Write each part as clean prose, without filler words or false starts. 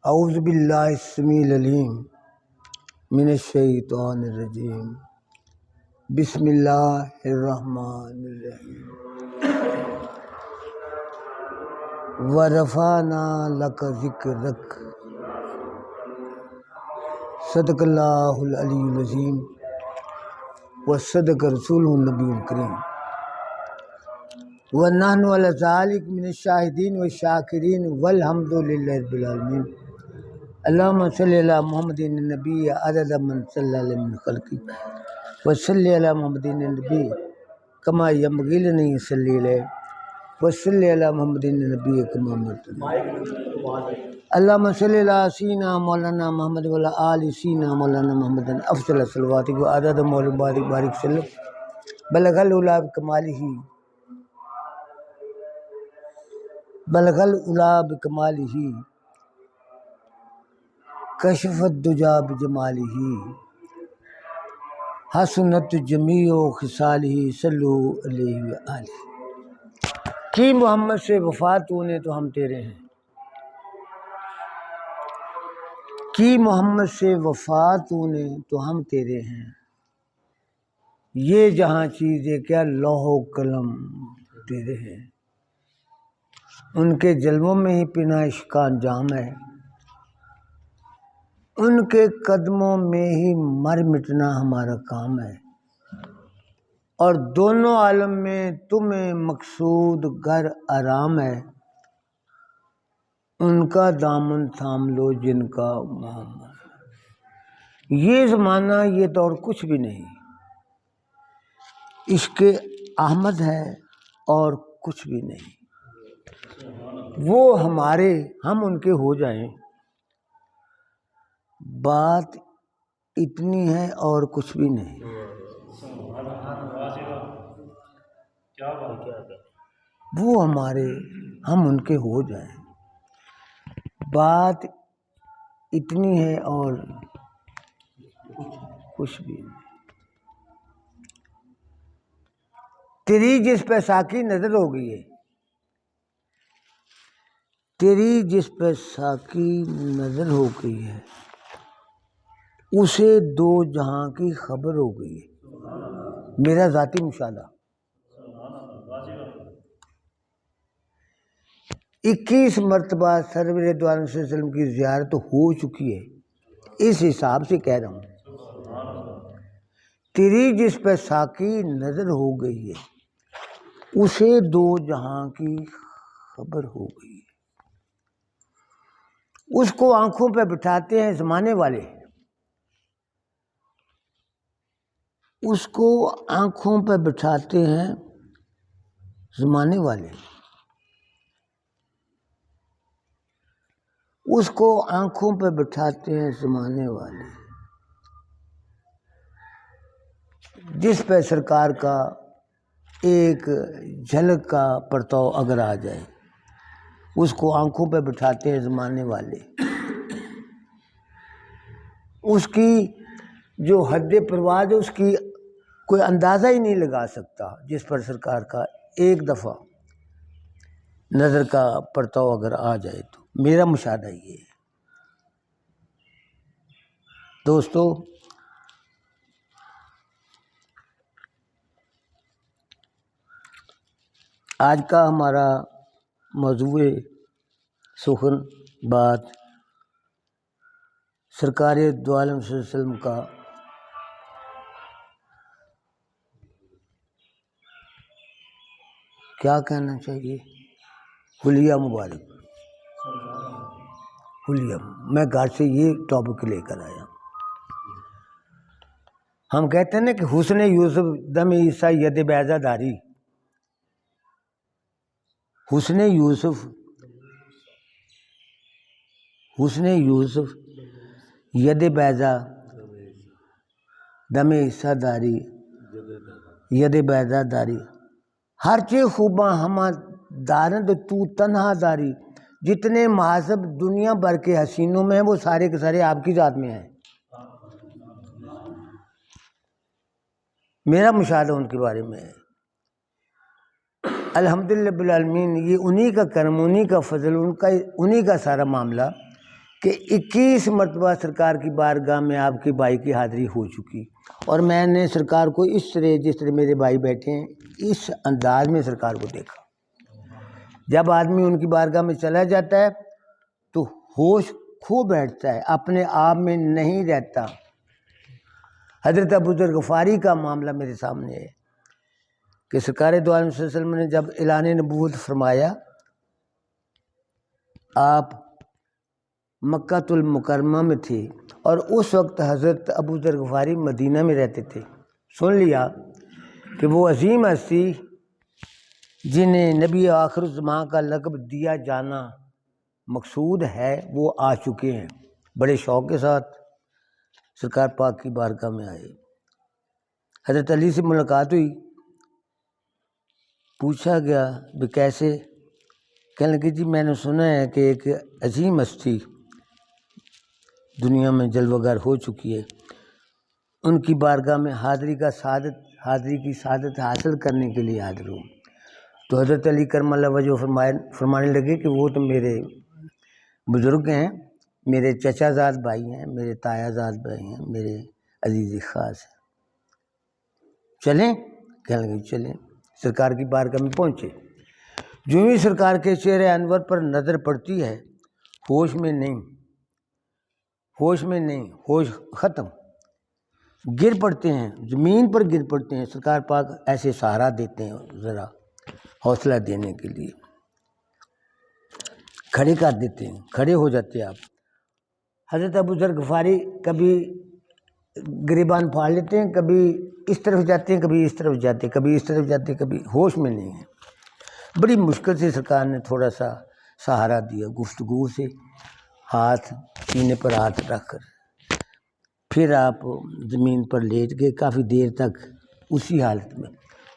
اعوذ باللہ السمیع العلیم من الشیطان الرجیم بسم اللہ الرحمن الرحیم وَرَفَعْنَا لَكَ ذِكْرَكَ صدق اللہ العلی العظیم وصدق رسولہ النبی الکریم وَنَحْنُ عَلَى ذَلِكَ مِنَ الشَّاهِدِينَ وَالشَّاكِرِينَ وَالْحَمْدُ لِلَّهِ رَبِّ الْعَالَمِينَ اللهم صل على محمد النبي عدد من صلى عليه من خلقه وصل على محمد النبي كما ينبغي أن يصلي عليه وصل على محمد النبي كما أمرت اللهم صل على سيدنا مولانا محمد وعلى آل سيدنا مولانا محمد أفضل صلواتك وعدد مولى بارك وسلم بلغ الأولى بكماله کشف الدجا بجمالہ حسنت جمیع خصالہ صلو علیہ وآلہ۔ کی محمد سے وفا تو نے تو ہم تیرے ہیں، کی محمد سے وفا تو نے تو ہم تیرے ہیں، یہ جہاں چیزیں کیا لوح و قلم تیرے ہیں، ان کے جلووں میں ہی پناہ عشق انجام ہے، ان کے قدموں میں ہی مر مٹنا ہمارا کام ہے، اور دونوں عالم میں تمہیں مقصود گر آرام ہے، ان کا دامن تھام لو جن کا محمد۔ یہ زمانہ یہ دور کچھ بھی نہیں، عشق احمد ہے اور کچھ بھی نہیں، وہ ہمارے ہم ان کے ہو جائیں، بات اتنی ہے اور کچھ بھی نہیں۔ وہ ہمارے ہم ان کے ہو جائیں، بات اتنی ہے اور کچھ بھی نہیں۔ تیری جس پہ ساقی نظر ہو گئی ہے، تیری جس پہ ساقی نظر ہو گئی ہے، اسے دو جہاں کی خبر ہو گئی ہے۔ میرا ذاتی مشاہدہ 21 مرتبہ سرور دو عالم صلی اللہ علیہ وسلم کی زیارت ہو چکی ہے، اس حساب سے کہہ رہا ہوں۔ تیری جس پہ ساقی نظر ہو گئی ہے، اسے دو جہاں کی خبر ہو گئی ہے، اس کو آنکھوں پہ بٹھاتے ہیں زمانے والے، اس کو آنکھوں پہ بٹھاتے ہیں زمانے والے، اس کو آنکھوں پہ بٹھاتے ہیں زمانے والے، جس پہ سرکار کا ایک جھلک کا پرتو اگر آ جائے، اس کو آنکھوں پہ بٹھاتے ہیں زمانے والے، اس کی جو حد پرواز ہے اس کی کوئی اندازہ ہی نہیں لگا سکتا، جس پر سرکار کا ایک دفعہ نظر کا پرتو اگر آ جائے تو۔ میرا مشاہدہ یہ ہے دوستو۔ آج کا ہمارا موضوع سخن بات سرکار دو عالم صلی اللہ علیہ وسلم کا کیا کہنا چاہیے، حلیہ مبارک، حلیہ۔ میں گھر سے یہ ٹاپک لے کر آیا۔ ہم کہتے ہیں نا کہ حسن یوسف دم عیسیٰ ید بیضہ داری، حسن یوسف ید بیضہ دم عیسیٰ داری، ید بیضہ داری، ہر چیز خوباں ہمہ دارند تو تنہا داری۔ جتنے مہذب دنیا بھر کے حسینوں میں ہیں وہ سارے کے سارے آپ کی ذات میں ہیں۔ میرا مشاہدہ ان کے بارے میں ہے۔ الحمدللہ رب العالمین، یہ انہی کا کرم، انہی کا فضل، انہی کا سارا معاملہ کہ 21 مرتبہ سرکار کی بارگاہ میں آپ کے بھائی کی حاضری ہو چکی، اور میں نے سرکار کو اس طرح جس طرح میرے بھائی بیٹھے ہیں اس انداز میں سرکار کو دیکھا۔ جب آدمی ان کی بارگاہ میں چلا جاتا ہے تو ہوش کھو بیٹھتا ہے، اپنے آپ میں نہیں رہتا۔ حضرت ابوذر غفاری کا معاملہ میرے سامنے ہے کہ سرکار دو عالم صلی اللہ علیہ وسلم نے جب اعلان نبوت فرمایا، آپ مکہ المکرمہ میں تھے اور اس وقت حضرت ابوذر غفاری مدینہ میں رہتے تھے۔ سن لیا کہ وہ عظیم ہستی جنہیں نبی آخر الزمان کا لقب دیا جانا مقصود ہے وہ آ چکے ہیں۔ بڑے شوق کے ساتھ سرکار پاک کی بارگاہ میں آئے، حضرت علی سے ملاقات ہوئی، پوچھا گیا بھی کیسے؟ کہنے لگے جی میں نے سنا ہے کہ ایک عظیم ہستی دنیا میں جلوہ گر ہو چکی ہے، ان کی بارگاہ میں حاضری کی سعادت حاصل کرنے کے لیے حاضر ہوں۔ تو حضرت علی کرم اللہ وجہ فرمانے لگے کہ وہ تو میرے بزرگ ہیں، میرے چچا زاد بھائی ہیں، میرے تایا زاد بھائی ہیں، میرے عزیز خاص ہیں، چلیں؟ کہنے لگے چلیں۔ سرکار کی بارگاہ میں پہنچے، جو ہی سرکار کے چہرے انور پر نظر پڑتی ہے ہوش میں نہیں، ہوش ختم، گر پڑتے ہیں، زمین پر گر پڑتے ہیں۔ سرکار پاک ایسے سہارا دیتے ہیں، ذرا حوصلہ دینے کے لیے کھڑے کر دیتے ہیں، کھڑے ہو جاتے ہیں آپ۔ حضرت ابوذر غفاری کبھی گریبان پھاڑ لیتے ہیں، کبھی اس طرف جاتے ہیں، کبھی اس طرف جاتے ہیں، کبھی اس طرف جاتے ہیں، کبھی ہوش میں نہیں ہیں۔ بڑی مشکل سے سرکار نے تھوڑا سا سہارا دیا، گفتگو سے، ہاتھ سینے پر ہاتھ رکھ کر، پھر آپ زمین پر لیٹ گئے کافی دیر تک اسی حالت میں۔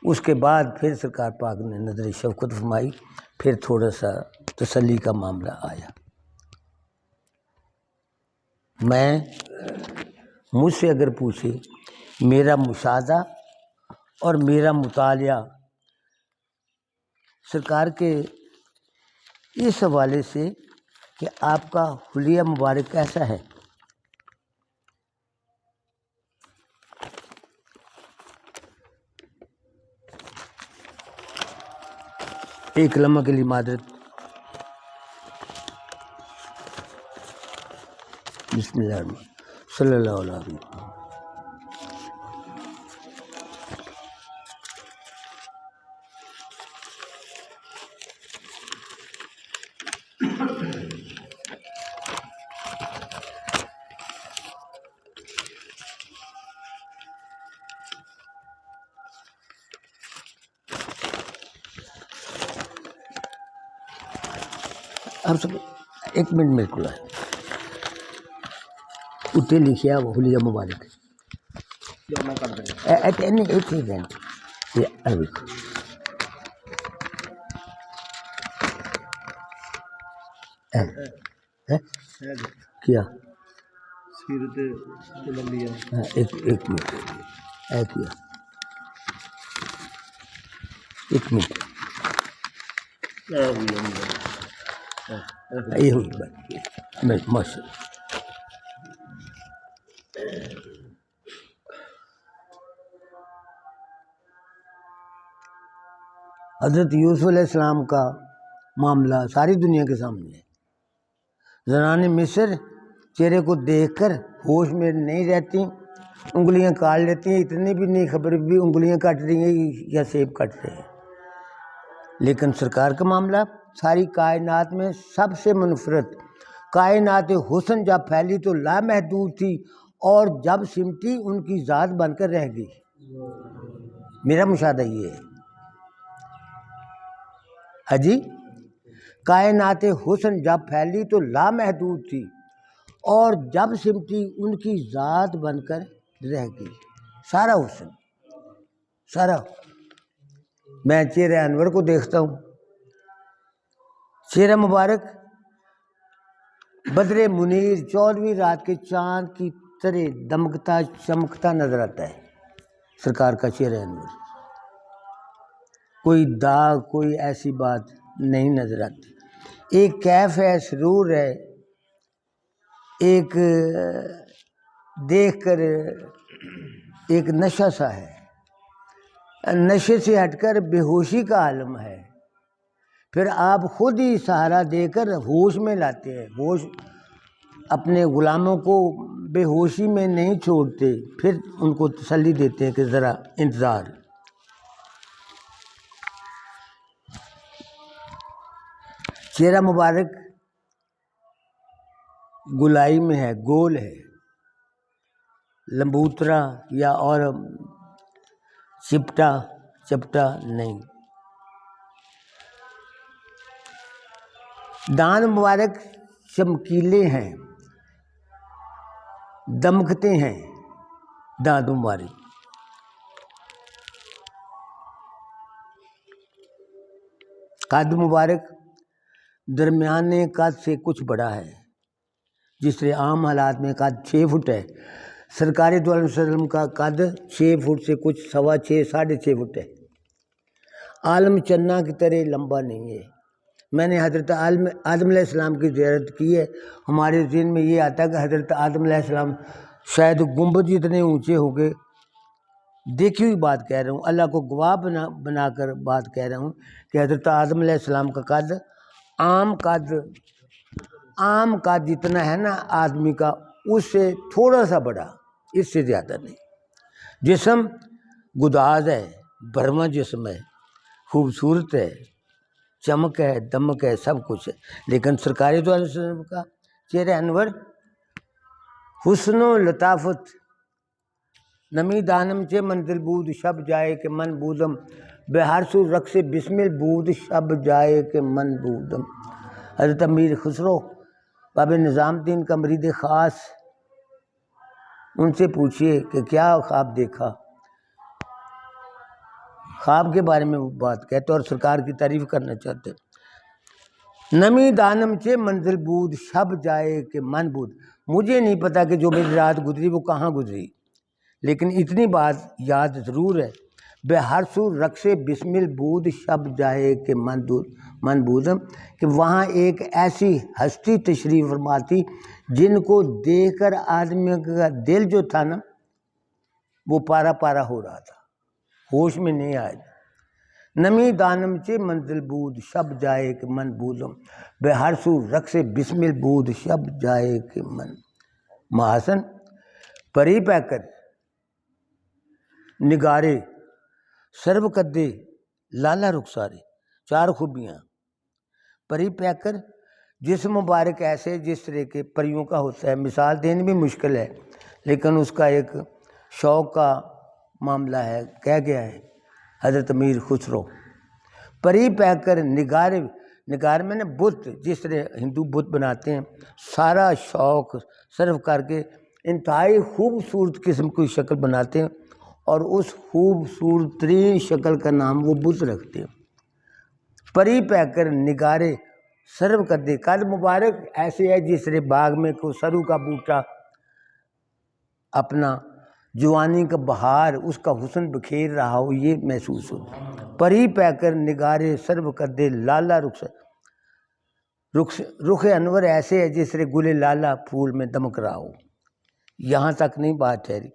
اس کے بعد پھر سرکار پاک نے نظر شفقت فرمائی، پھر تھوڑا سا تسلی کا معاملہ آیا۔ مجھ سے اگر پوچھے، میرا مشاہدہ اور میرا مطالعہ سرکار کے اس حوالے سے کہ آپ کا حلیہ مبارک کیسا ہے، ایک لمحہ کے لیے معذرت، بسم اللہ الرحمن الرحیم، صلی اللہ علیہ وسلم۔ آپ سب ایک منٹ میرے کو لائے اتنے لکھیا وہ حلیہ مبارک کیا ایک منٹ یہ ہوئی بات ماشاء اللہ۔ حضرت یوسف علیہ السلام کا معاملہ ساری دنیا کے سامنے ہے۔ زنان مصر چہرے کو دیکھ کر ہوش میں نہیں رہتی، انگلیاں کاٹ لیتی ہیں، اتنی بھی نہیں خبر بھی انگلیاں کاٹ رہی ہیں یا سیب کاٹ رہے ہیں۔ لیکن سرکار کا معاملہ ساری کائنات میں سب سے منفرد، کائنات حسن جب پھیلی تو لامحدود تھی اور جب سمٹی ان کی ذات بن کر رہ گئی۔ میرا مشاہدہ یہ ہے حجی، کائنات حسن جب پھیلی تو لامحدود تھی اور جب سمٹی ان کی ذات بن کر رہ گئی۔ سارا حسن، سارا، میں چہرہ انور کو دیکھتا ہوں، چہرہ مبارک بدر منیر 14ویں رات کے چاند کی طرح دمکتا چمکتا نظر آتا ہے۔ سرکار کا چہرہ انور، کوئی داغ، کوئی ایسی بات نہیں نظر آتی۔ ایک کیف ہے، سرور ہے، ایک دیکھ کر ایک نشہ سا ہے، نشے سے ہٹ کر بے ہوشی کا عالم ہے، پھر آپ خود ہی سہارا دے کر ہوش میں لاتے ہیں، ہوش اپنے غلاموں کو بے ہوشی میں نہیں چھوڑتے، پھر ان کو تسلی دیتے ہیں کہ ذرا انتظار۔ چہرہ مبارک گلائی میں ہے، گول ہے، لمبوترا یا اور چپٹا نہیں۔ دانت مبارک چمکیلے ہیں، دمکتے ہیں دانت مبارک۔ قد مبارک درمیانے قد سے کچھ بڑا ہے، جس سے عام حالات میں قد 6 فٹ ہے، سرکار دو علیہ وسلم کا قد 6 فٹ سے کچھ 6.25 ساڑھے 6 فٹ ہے۔ عالم چنا کی طرح لمبا نہیں ہے۔ میں نے حضرت آدم علیہ السلام کی زیارت کی ہے، ہمارے ذہن میں یہ آتا ہے کہ حضرت آدم علیہ السلام شاید گنبد اتنے اونچے ہو گئے۔ دیکھی ہوئی بات کہہ رہا ہوں، اللہ کو گواہ بنا کر بات کہہ رہا ہوں کہ حضرت آدم علیہ السلام کا قد عام قد جتنا ہے نا آدمی کا، اس سے تھوڑا سا بڑا، اس سے زیادہ نہیں۔ جسم گداز ہے، بھرواں جسم ہے، خوبصورت ہے، چمک ہے، دمک ہے، سب کچھ ہے، لیکن سرکار دو علیہ وسلم کا چہرہ انور حسن و لطافت۔ نمی دانم چے منزل بود شب جائے کہ من بودم، بے ہر سو رقص بسمل بود شب جائے کہ من بودم۔ حضرت امیر خسرو بابا نظام الدین کا مرید خاص، ان سے پوچھئے کہ کیا خواب دیکھا، خواب کے بارے میں وہ بات کہتے اور سرکار کی تعریف کرنا چاہتے۔ نمی دانم چے منزل بود شب جائے کہ من بود، مجھے نہیں پتا کہ جو میری رات گزری وہ کہاں گزری، لیکن اتنی بات یاد ضرور ہے، بے ہر سو رقص بسمل بود شب جائے کہ من بودم، کہ وہاں ایک ایسی ہستی تشریف فرما تھی جن کو دیکھ کر آدمی کا دل جو تھا نا وہ پارا پارا ہو رہا تھا، ہوش میں نہیں آیا۔ نمی دانم چے منزل بود شب جائے کہ من بودم، بے ہر سو رقص بسمل بود شب جائے کہ من۔ محاسن پری پیکر نگارے سرو کدے لالا رخسارے، 4 خوبیاں۔ پری پیکر جسم مبارک ایسے جس طرح کے پریوں کا ہوتا ہے، مثال دینے بھی مشکل ہے، لیکن اس کا ایک شوق کا معاملہ ہے، کہہ گیا ہے حضرت امیر خسرو۔ پری پیکر نگار میں نے بت، جس طرح ہندو بت بناتے ہیں، سارا شوق صرف کر کے انتہائی خوبصورت قسم کی شکل بناتے ہیں، اور اس خوبصورت ترین شکل کا نام وہ بت رکھتے ہیں۔ پری پیکر نگارے سرو کدے، قد مبارک ایسے ہے جس طرح باغ میں کوئی سرو کا بوٹا اپنا جوانی کا بہار، اس کا حسن بکھیر رہا ہو، یہ محسوس ہوتا۔ پری پیکر نگارے سرو کدے لالا رخ انور ایسے ہے جس طرح گل لالا پھول میں دمک رہا ہو۔ یہاں تک نہیں بات ٹھہری،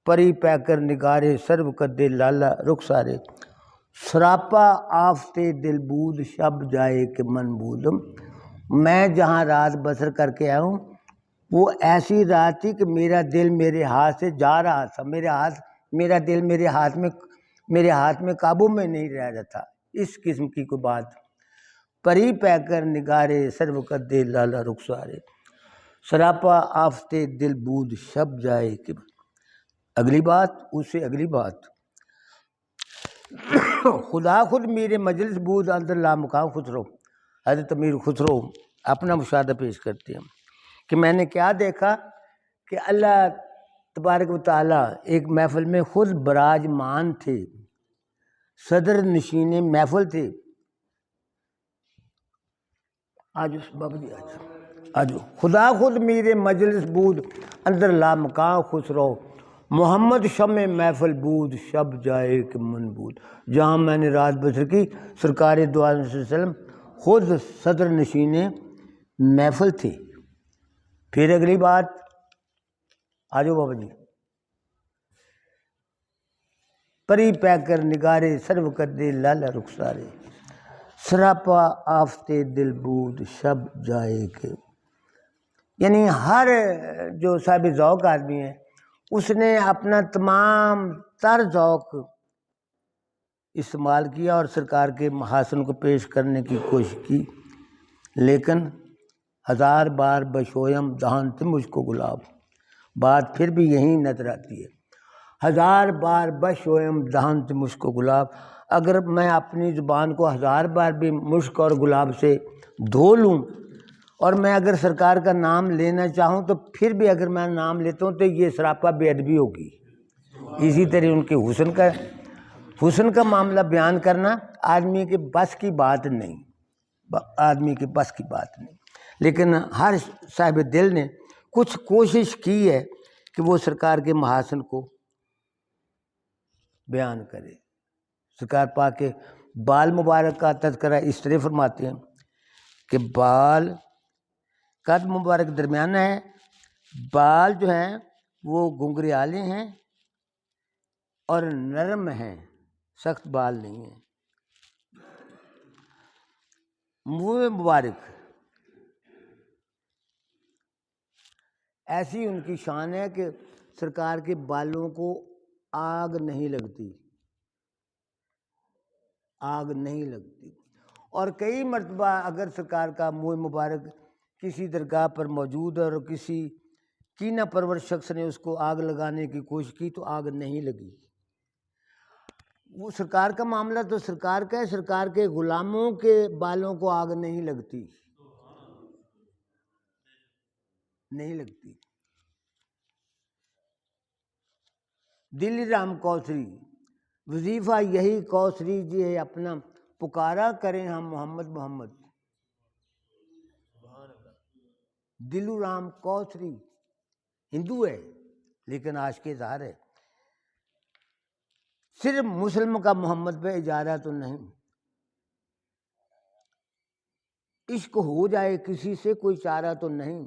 پری پیکر نگارے سرو کدے لالا رخ سارے، سراپا آفتے دل بود شب جائے کہ من بودم۔ میں جہاں رات بسر کر کے آیا ہوں وہ ایسی رات تھی کہ میرا دل میرے ہاتھ سے جا رہا تھا، میرا دل میرے ہاتھ میں قابو میں نہیں رہ رہا تھا، اس قسم کی کوئی بات۔ پری پیکر نگارے سرو کدے لالا رخ سارے، سراپا آفتے دل بود شب جائے کہ من۔ اگلی بات، اس سے اگلی بات، خدا خود میرے مجلس بود اندر لامکان خسرو۔ حضرت امیر خسرو اپنا مشاہدہ پیش کرتے ہیں کہ میں نے کیا دیکھا کہ اللہ تبارک و تعالیٰ ایک محفل میں خود براجمان تھے، صدر نشین محفل تھے۔ آج بابا جی آج خدا خود میرے مجلس بود اندر لامکان خسرو، محمد شمع محفل بود شب جائے کہ من بود۔ جہاں میں نے رات بسر کی، سرکار دو عالم صلی اللہ علیہ وسلم خود صدر نشین محفل تھے، پھر اگلی بات، آ جاؤ بابا جی. پری پہ کر نگارے سرو کر دے لالا رخسارے، سراپا آفتے دل بود شب جائے کے. یعنی ہر جو صاحب ذوق آدمی ہے اس نے اپنا تمام تر ذوق استعمال کیا اور سرکار کے محاسن کو پیش کرنے کی کوشش کی، لیکن ہزار بار بشویم دہانت مجھ کو گلاب. بات پھر بھی یہی نظر آتی ہے، ہزار بار بشویم دہانت مجھ کو گلاب. اگر میں اپنی زبان کو ہزار بار بھی مشک اور گلاب سے دھو لوں اور میں اگر سرکار کا نام لینا چاہوں تو پھر بھی اگر میں نام لیتا ہوں تو یہ سراپا بے ادبی ہوگی. اسی طرح ان کے حسن کا معاملہ بیان کرنا آدمی کے بس کی بات نہیں، لیکن ہر صاحب دل نے کچھ کوشش کی ہے کہ وہ سرکار کے محاسن کو بیان کرے. سرکار پاک کے بال مبارک کا تذکرہ اس طرح فرماتے ہیں کہ بال قد مبارک درمیانہ ہے، بال جو ہیں وہ گھنگریالے ہیں اور نرم ہیں، سخت بال نہیں ہیں. منہ مبارک ایسی ان کی شان ہے کہ سرکار کے بالوں کو آگ نہیں لگتی. اور کئی مرتبہ اگر سرکار کا منہ مبارک کسی درگاہ پر موجود اور کسی کینہ پرور شخص نے اس کو آگ لگانے کی کوشش کی تو آگ نہیں لگی. وہ سرکار کا معاملہ تو سرکار کا ہے، سرکار کے غلاموں کے بالوں کو آگ نہیں لگتی. دل رام کوثری، وظیفہ یہی کوثری جی ہے اپنا، پکارا کریں ہم محمد محمد. دلو رام کوثری ہندو ہے لیکن عاشق اظہار ہے. صرف مسلم کا محمد پہ اجارہ تو نہیں، عشق ہو جائے کسی سے کوئی چارہ تو نہیں،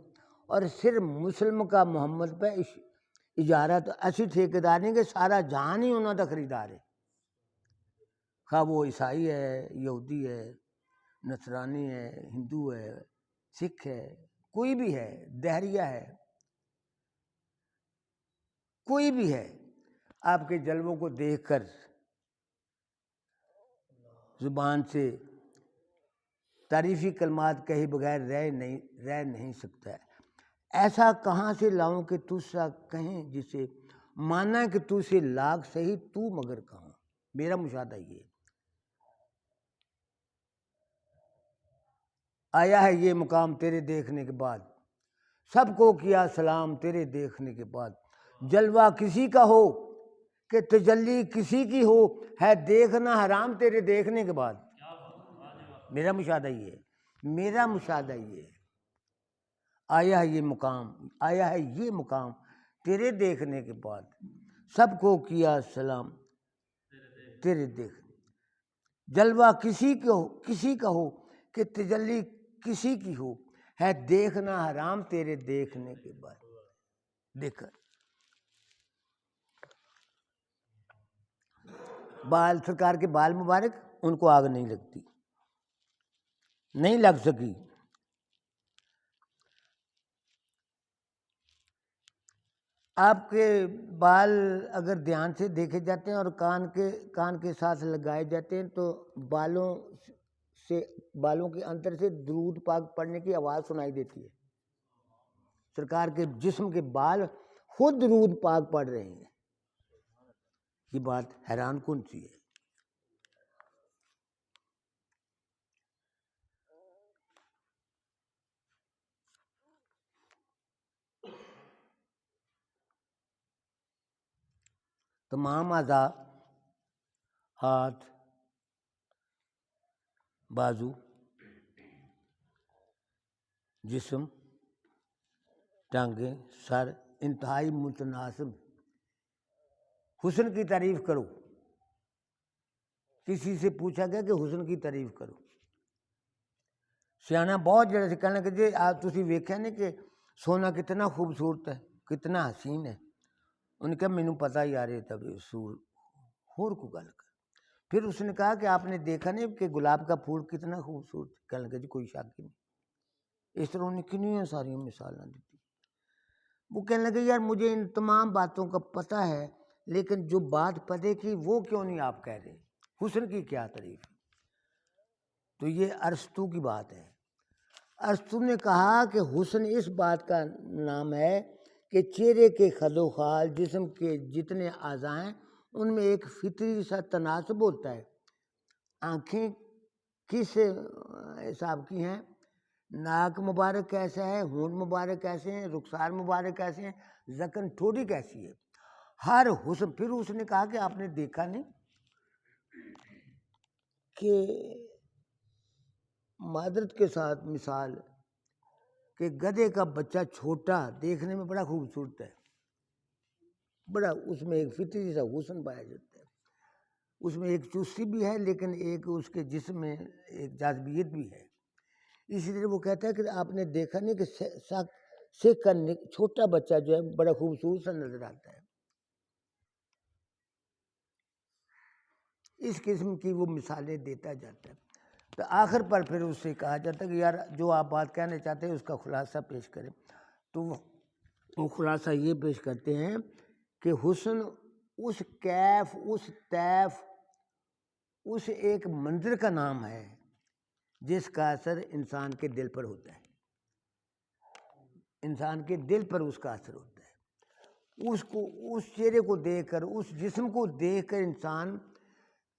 اور صرف مسلم کا محمد پہ اجارہ تو ایسی ٹھیکیدار نہیں کہ سارا جہان ہی انہوں کا خریدار ہے. خواہ وہ عیسائی ہے، یہودی ہے، نصرانی ہے، ہندو ہے، سکھ ہے، کوئی بھی ہے، دہریہ ہے، کوئی بھی ہے، آپ کے جلووں کو دیکھ کر زبان سے تعریفی کلمات کہے بغیر رہ نہیں سکتا ہے. ایسا کہاں سے لاؤں کہ تو سا کہیں جسے مانا کہ تو سے لاکھ سہی تو مگر کہاں. میرا مشاہدہ یہ آیا ہے یہ مقام تیرے دیکھنے کے بعد، سب کو کیا سلام تیرے دیکھنے کے بعد. جلوہ کسی کا ہو کہ تجلی کسی کی ہو، ہے دیکھنا حرام تیرے دیکھنے کے بعد. میرا مشاہدہ یہ ہے. آیا ہے یہ مقام تیرے دیکھنے کے بعد، سب کو کیا سلام تیرے دیکھنے. جلوہ کسی کا ہو کہ تجلی کسی کی ہو، ہے دیکھنا حرام تیرے دیکھنے کے بعد. دیکھ کر بال سرکار کے بال مبارک ان کو آگ نہیں لگتی، نہیں لگ سکی. آپ کے بال اگر دھیان سے دیکھے جاتے ہیں اور کان کے ساتھ لگائے جاتے ہیں تو بالوں کے اندر سے درود پاک پڑھنے کی آواز سنائی دیتی ہے. سرکار کے جسم کے بال خود درود پاک پڑھ رہے ہیں. یہ بات حیران کن سی ہے. تمام اعضاء، ہاتھ، بازو، جسم، ٹانگیں، سر انتہائی متناسب. حسن کی تعریف کرو. کسی سے پوچھا گیا کہ حسن کی تعریف کرو. سیاح بہت جڑے سے کہنے کہ جی تسی ویکھیا نہیں کہ سونا کتنا خوبصورت ہے، کتنا حسین ہے. انہوں نے کہا مینوں پتہ یار یہ تب سور ہور کو گل کر. پھر اس نے کہا کہ آپ نے دیکھا نہیں کہ گلاب کا پھول کتنا خوبصورت. کہنے لگا جی کوئی شک ہی نہیں. اس طرح انہوں نے کنیاں ساری مثالیں دی. وہ کہنے لگے یار مجھے ان تمام باتوں کا پتہ ہے، لیکن جو بات پتے کی وہ کیوں نہیں آپ کہہ رہے؟ حسن کی کیا تعریف ہے؟ تو یہ ارسطو کی بات ہے. ارسطو نے کہا کہ حسن اس بات کا نام ہے کہ چہرے کے خد و خال، جسم کے جتنے اعضاء ہیں ان میں ایک فطری سا تناسب ہوتا ہے. آنکھیں کس حساب کی ہیں، ناک مبارک کیسا ہے، ہونٹ مبارک کیسے ہیں، رخسار مبارک کیسے ہیں، ذقن ٹھوڑی کیسی ہے، ہر حسن. پھر اس نے کہا کہ آپ نے دیکھا نہیں کہ معذرت کے ساتھ مثال کہ گدھے کا بچہ چھوٹا دیکھنے میں بڑا خوبصورت ہے، بڑا اس میں ایک فطری سا حسن پایا جاتا ہے. اس میں ایک چستی بھی ہے لیکن ایک اس کے جسم میں ایک جاذبیت بھی ہے. اسی طرح وہ کہتا ہے کہ آپ نے دیکھا نہیں کہ سکھ کا چھوٹا بچہ جو ہے بڑا خوبصورت سا نظر آتا ہے. اس قسم کی وہ مثالیں دیتا جاتا ہے. تو آخر پر پھر اس سے کہا جاتا ہے کہ یار جو آپ بات کہنا چاہتے ہیں اس کا خلاصہ پیش کریں. تو وہ خلاصہ یہ پیش کرتے ہیں کہ حسن اس کیف، اس طیف، اس ایک منظر کا نام ہے جس کا اثر انسان کے دل پر ہوتا ہے. انسان کے دل پر اس کا اثر ہوتا ہے. اس چہرے کو دیکھ کر، اس جسم کو دیکھ کر انسان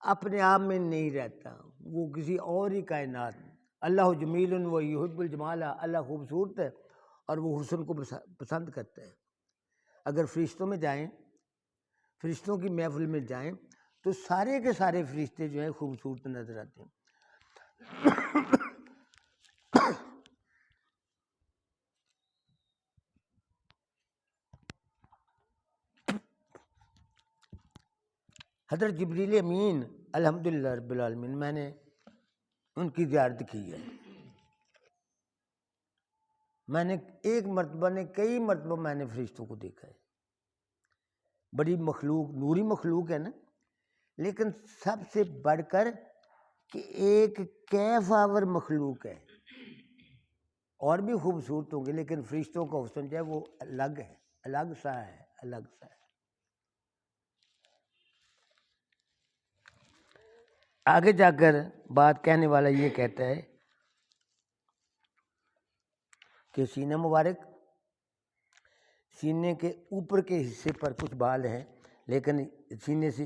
اپنے آپ میں نہیں رہتا، وہ کسی اور ہی کائنات. اللہ جمیل و یحب الجمال، اللہ خوبصورت ہے اور وہ حسن کو پسند کرتا ہے. اگر فرشتوں میں جائیں، فرشتوں کی محفل میں جائیں تو سارے کے سارے فرشتے جو ہیں خوبصورت نظر آتے ہیں. حضرت جبریل امین الحمدللہ رب العالمین، میں نے ان کی زیارت کی ہے. میں نے ایک مرتبہ نے کئی مرتبہ میں نے فرشتوں کو دیکھا ہے. بڑی مخلوق، نوری مخلوق ہے نا، لیکن سب سے بڑھ کر کہ ایک کیف آور مخلوق ہے. اور بھی خوبصورت ہوں گے لیکن فرشتوں کا حسن جو ہے وہ الگ ہے، الگ سا ہے، الگ سا ہے. آگے جا کر بات کہنے والا یہ کہتا ہے کہ سینہ مبارک، سینے کے اوپر کے حصے پر کچھ بال ہیں لیکن سینے سے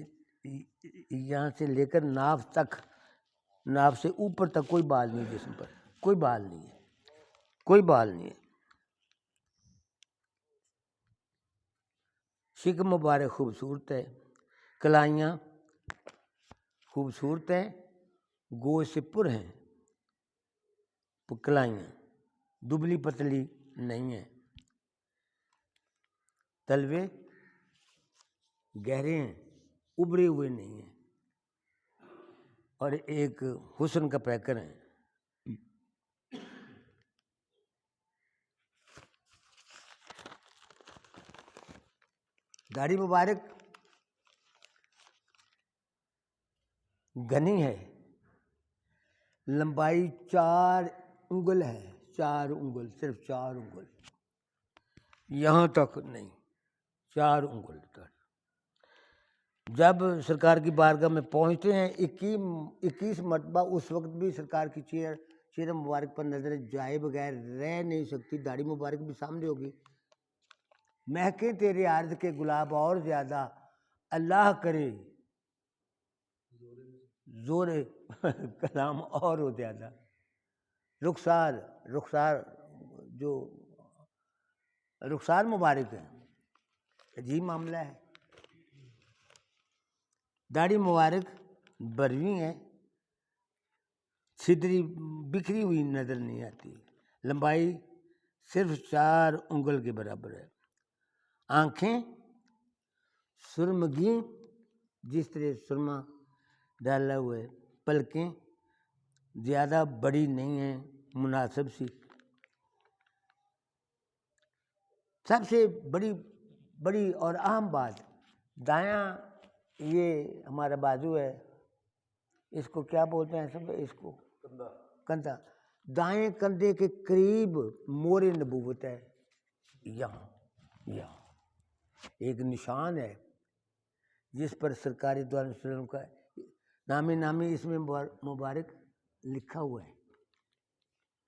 یہاں سے لے کر ناف تک، ناف سے اوپر تک کوئی بال نہیں، جسم پر کوئی بال نہیں ہے، کوئی بال نہیں ہے. شکم مبارک خوبصورت ہے، کلائیاں خوبصورت ہیں، گوشت سے پر ہیں کلائیاں، دبلی پتلی نہیں ہیں، تلوے گہرے ہیں، ابھرے ہوئے نہیں ہیں اور ایک حسن کا پیکر ہیں. داڑھی مبارک گھنی ہے، لمبائی 4 انگل ہے، 4 انگل، صرف 4 انگل، یہاں تک نہیں، 4 انگل تک. جب سرکار کی بارگاہ میں پہنچتے ہیں 21 مرتبہ، اس وقت بھی سرکار کی چہرہ مبارک پر نظر جائے بغیر رہ نہیں سکتی. داڑھی مبارک بھی سامنے ہوگی. مہکیں تیرے عرض کے گلاب اور زیادہ، اللہ کرے زور کلام اور ہو زیادہ. رخسار جو رخسار مبارک ہے، عجیب معاملہ ہے. داڑھی مبارک بروی ہے، چھدری بکھری ہوئی نظر نہیں آتی، لمبائی صرف 4 انگل کے برابر ہے. آنکھیں سرمگی، جس طرح سرما ڈالا ہوا ہے. پلکیں زیادہ بڑی نہیں ہیں، مناسب سی. سب سے بڑی اور اہم بات، دایاں یہ ہمارا بازو ہے، اس کو کیا بولتے ہیں سب، اس کو کندھا، دائیں کندھے کے قریب مور نبوت ہے، یہاں ایک نشان ہے جس پر سرکار دو علیہ وسلم کا نامی اس میں مبارک لکھا ہوا ہے،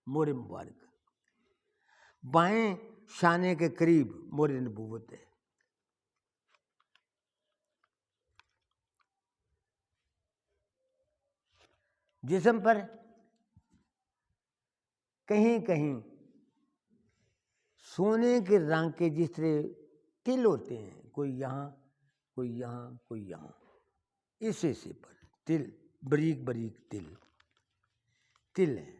مور مبارک، بائیں شانے کے قریب مور نبوت ہے۔ جسم پر کہیں کہیں سونے کے رنگ کے جس طرح تل ہوتے ہیں، کوئی یہاں کوئی یہاں کوئی یہاں، اس حصے پر تل، بریک تل ہے۔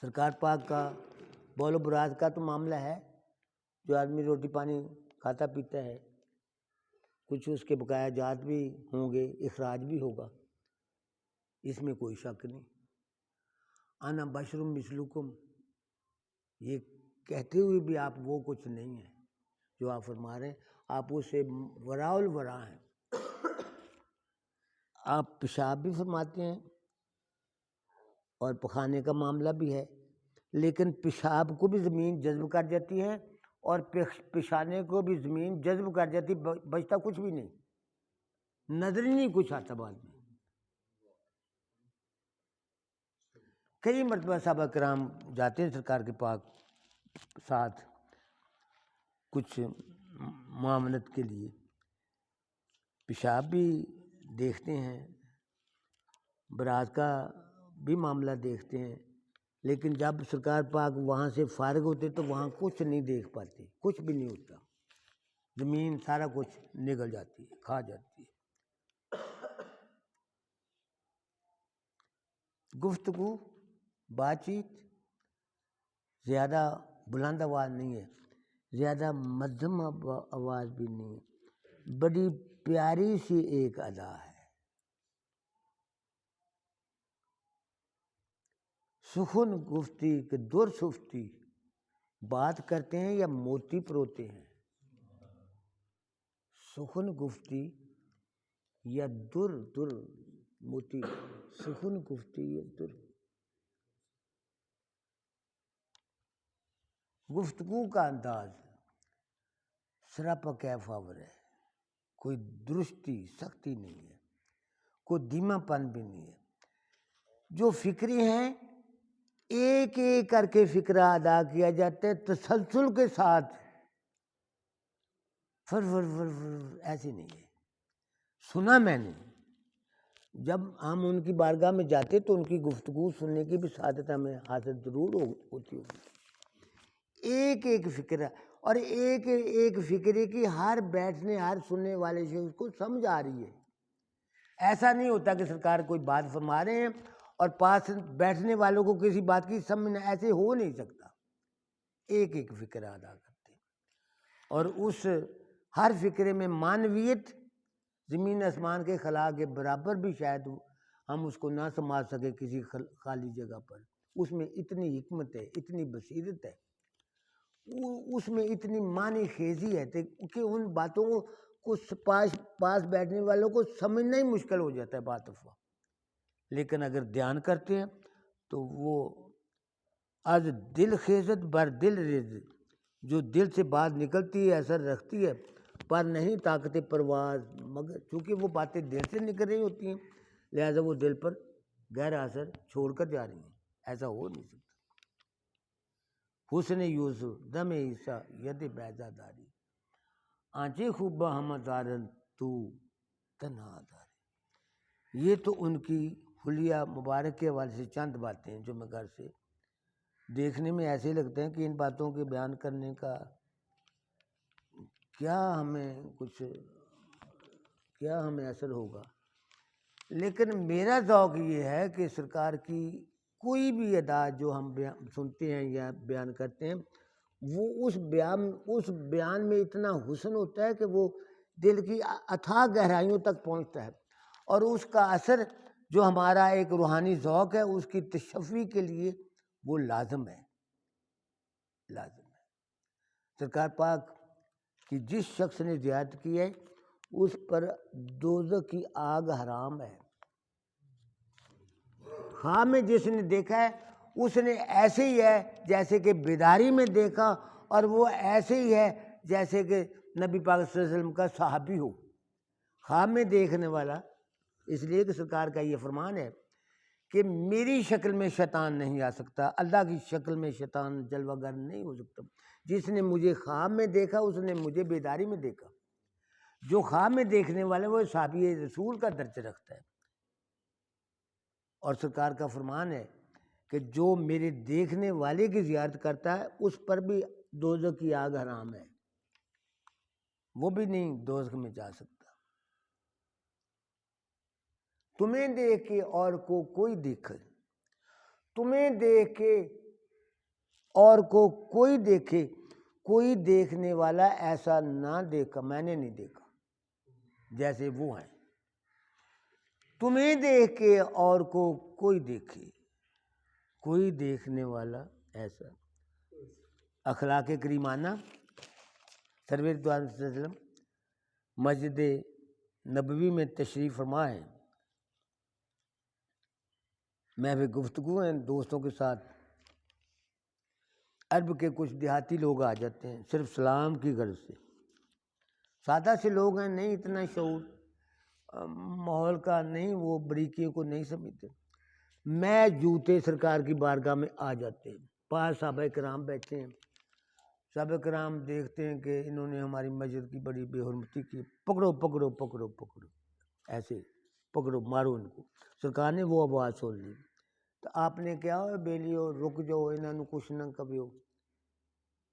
سرکار پاک کا بول و برات کا تو معاملہ ہے، جو آدمی روٹی پانی کھاتا پیتا ہے، کچھ اس کے بقایا جات بھی ہوں گے، اخراج بھی ہوگا، اس میں کوئی شک نہیں۔ انا بشر مثلکم، یہ کہتے ہوئے بھی آپ وہ کچھ نہیں ہیں جو آپ فرما رہے ہیں، آپ اس سے وراء الورا ہیں۔ آپ پیشاب بھی فرماتے ہیں اور پخانے کا معاملہ بھی ہے، لیکن پیشاب کو بھی زمین جذب کر جاتی ہے اور پیشانے کو بھی زمین جذب کر جاتی، بچتا کچھ بھی نہیں، نظر ہی نہیں کچھ آتا بعد میں۔ کئی مرتبہ صحابہ کرام جاتے ہیں سرکار کے پاک ساتھ کچھ معاملت کے لیے، پیشاب بھی دیکھتے ہیں، برات کا بھی معاملہ دیکھتے ہیں، لیکن جب سرکار پاک وہاں سے فارغ ہوتے تو وہاں کچھ نہیں دیکھ پاتے، کچھ بھی نہیں ہوتا، زمین سارا کچھ نگل جاتی ہے، کھا جاتی ہے۔ گفتگو، بات چیت زیادہ بلند آواز نہیں ہے، زیادہ مدھم آواز بھی نہیں ہے، بڑی پیاری سی ایک ادا ہے۔ سخن گفتی کہ در سفتی، بات کرتے ہیں یا موتی پروتے ہیں، سخن گفتی یا در موتی، سخن گفتی یا در، گفتگو کا انداز سراپا کیف آور ہے، کوئی درستی سختی نہیں ہے، کوئی دھیما پن بھی نہیں ہے، جو فکری ہیں ایک ایک کر کے فکرہ ادا کیا جاتا ہے تسلسل کے ساتھ، فر ایسی نہیں ہے۔ سنا میں نے، جب ہم ان کی بارگاہ میں جاتے تو ان کی گفتگو سننے کی بھی سعادت ہمیں حاصل ضرور ہوتی ہوگی، ایک ایک فکرہ، اور ایک ایک فکرے کی ہر بیٹھنے ہر سننے والے سے اس کو سمجھ آ رہی ہے۔ ایسا نہیں ہوتا کہ سرکار کوئی بات فرما رہے ہیں اور پاس بیٹھنے والوں کو کسی بات کی سمجھ، ایسے ہو نہیں سکتا، ایک ایک فکرہ ادا کرتے ہیں، اور اس ہر فکرے میں معنویت زمین آسمان کے خلا کے برابر بھی شاید ہم اس کو نہ سمجھ سکے کسی خالی جگہ پر، اس میں اتنی حکمت ہے، اتنی بصیرت ہے، اس میں اتنی معنی خیزی ہے کہ ان باتوں کو پاس بیٹھنے والوں کو سمجھنا ہی مشکل ہو جاتا ہے بات افواہ، لیکن اگر دھیان کرتے ہیں تو وہ از دل خیزت بر دل ریز، جو دل سے بات نکلتی ہے اثر رکھتی ہے، پر نہیں طاقت پرواز، مگر چونکہ وہ باتیں دل سے نکل رہی ہوتی ہیں لہذا وہ دل پر گہرا اثر چھوڑ کر جا رہی ہیں، ایسا ہو نہیں سکتا۔ حسن یوسف دم عیسیٰ ید بیضا داری، آنچے خوبہ ہم دارن تو تنہا داری، یہ تو ان کی حلیہ مبارک کے حوالے سے چند باتیں ہیں جو میں گھر سے دیکھنے میں ایسے لگتے ہیں کہ ان باتوں کے بیان کرنے کا کیا ہمیں اثر ہوگا، لیکن میرا ذوق یہ ہے کہ سرکار کی کوئی بھی ادا جو ہم سنتے ہیں یا بیان کرتے ہیں، وہ اس بیان میں اتنا حسن ہوتا ہے کہ وہ دل کی اتھاہ گہرائیوں تک پہنچتا ہے، اور اس کا اثر جو ہمارا ایک روحانی ذوق ہے اس کی تشفی کے لیے وہ لازم ہے، لازم ہے۔ سرکار پاک کہ جس شخص نے زیارت کی ہے اس پر دوزخ کی آگ حرام ہے۔ خواب میں جس نے دیکھا ہے اس نے ایسے ہی ہے جیسے کہ بیداری میں دیکھا، اور وہ ایسے ہی ہے جیسے کہ نبی پاک صلی اللہ علیہ وسلم کا صحابی ہو۔ خواب میں دیکھنے والا، اس لیے کہ سرکار کا یہ فرمان ہے کہ میری شکل میں شیطان نہیں آ سکتا، اللہ کی شکل میں شیطان جلوہ گر نہیں ہو سکتا۔ جس نے مجھے خواب میں دیکھا اس نے مجھے بیداری میں دیکھا۔ جو خواب میں دیکھنے والے وہ صحابی رسول کا درجہ رکھتا ہے۔ اور سرکار کا فرمان ہے کہ جو میرے دیکھنے والے کی زیارت کرتا ہے اس پر بھی دوزخ کی آگ حرام ہے، وہ بھی نہیں دوزخ میں جا سکتا۔ تمہیں دیکھ کے اور کو کوئی دیکھے، تمہیں دیکھ کے اور کو کوئی دیکھے، کوئی دیکھنے والا ایسا نہ دیکھا، میں نے نہیں دیکھا جیسے وہ ہیں۔ تمہیں دیکھ کے اور کو کوئی دیکھے، کوئی دیکھنے والا ایسا۔ اخلاق کریمانہ سرور دو عالم صلی اللہ علیہ وسلم مسجد نبوی میں تشریف فرما ہے۔ میں بھی گفتگو ہیں دوستوں کے ساتھ، عرب کے کچھ دیہاتی لوگ آ جاتے ہیں صرف سلام کی غرض سے، سادہ سے لوگ ہیں، نہیں اتنا شعور ماحول کا نہیں، وہ بریکیوں کو نہیں سمجھتے۔ میں جوتے سرکار کی بارگاہ میں آ جاتے ہیں، پاس صحابہ کرام بیٹھے ہیں، صحابہ کرام دیکھتے ہیں کہ انہوں نے ہماری مسجد کی بڑی بے حرمتی کی، پکڑو پکڑو پکڑو پکڑو، ایسے پکڑو مارو ان کو۔ سرکار نے وہ آواز سن لی تو آپ نے کیا ہو بیلیو رک جاؤ، انہوں نے کچھ نہ کبھیو،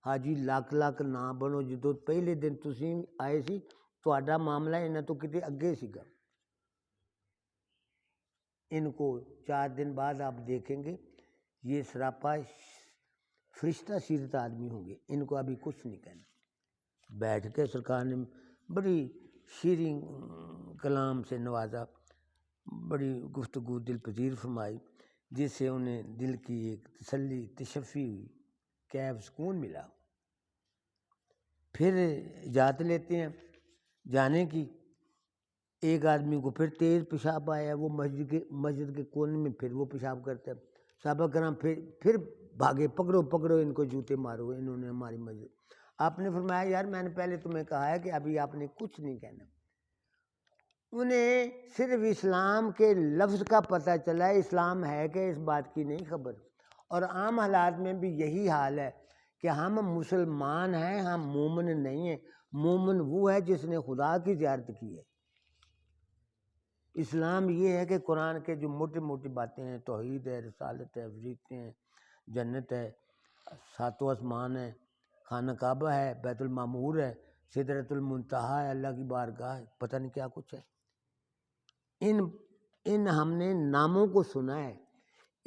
حاجی لاکھ لاکھ نہ بنو، جدو پہلے دن تسی آئے سی تہاڈا معاملہ انہاں تو کتے اگے سیگا۔ ان کو 4 دن بعد آپ دیکھیں گے یہ سراپا فرشتہ سیرت آدمی ہوں گے، ان کو ابھی کچھ نہیں کہنا۔ بیٹھ کے سرکار نے بڑی شیریں کلام سے نوازا، بڑی گفتگو دل پذیر فرمائی، جس سے انہیں دل کی ایک تسلی تشفی ہوئی، کیف سکون ملا۔ پھر اجازت لیتے ہیں جانے کی۔ ایک آدمی کو پھر تیز پیشاب آیا، وہ مسجد کے کونے میں پھر وہ پیشاب کرتا ہے۔ صحابہ کرام پھر بھاگے، پکڑو پکڑو ان کو، جوتے مارو، انہوں نے ہماری مسجد۔ آپ نے فرمایا یار میں نے پہلے تمہیں کہا ہے کہ ابھی آپ نے کچھ نہیں کہنا۔ انہیں صرف اسلام کے لفظ کا پتہ چلا ہے، اسلام ہے کہ اس بات کی نہیں خبر۔ اور عام حالات میں بھی یہی حال ہے کہ ہم مسلمان ہیں، ہم مومن نہیں ہیں۔ مومن وہ ہے جس نے خدا کی زیارت کی ہے۔ اسلام یہ ہے کہ قرآن کے جو موٹی موٹی باتیں ہیں، توحید ہے، رسالت ہے، فرشتے ہیں، جنت ہے، 7 آسمان ہے، خانہ کعبہ ہے، بیت المعمور ہے، سدرۃ المنتہا ہے، اللہ کی بارگاہ ہے، پتہ نہیں کیا کچھ ہے۔ ان ہم نے ناموں کو سنا ہے،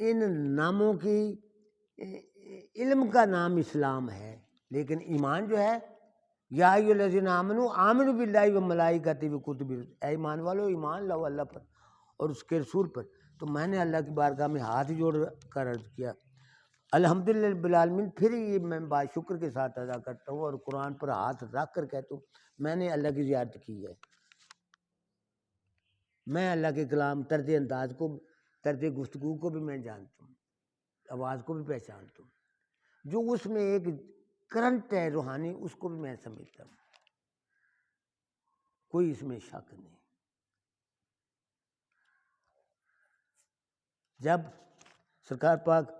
ان ناموں کی علم کا نام اسلام ہے، لیکن ایمان جو ہے یا ایھا الذین آمنوا آمنوا باللہ و ملائکتہ و کتبہ، اے ایمان والو ایمان لاؤ اللہ پر اور اس کے رسول پر۔ تو میں نے اللہ کی بارگاہ میں ہاتھ جوڑ کر عرض کیا الحمدللہ رب العالمین۔ پھر یہ میں بات شکر کے ساتھ ادا کرتا ہوں اور قرآن پر ہاتھ رکھ کر کہتا ہوں میں نے اللہ کی زیارت کی ہے۔ میں اللہ کے کلام طرز انداز کو، طرز گفتگو کو بھی میں جانتا ہوں، آواز کو بھی پہچانتا ہوں، جو اس میں ایک کرنٹ ہے روحانی اس کو بھی میں سمجھتا ہوں، کوئی اس میں شک نہیں۔ جب سرکار پاک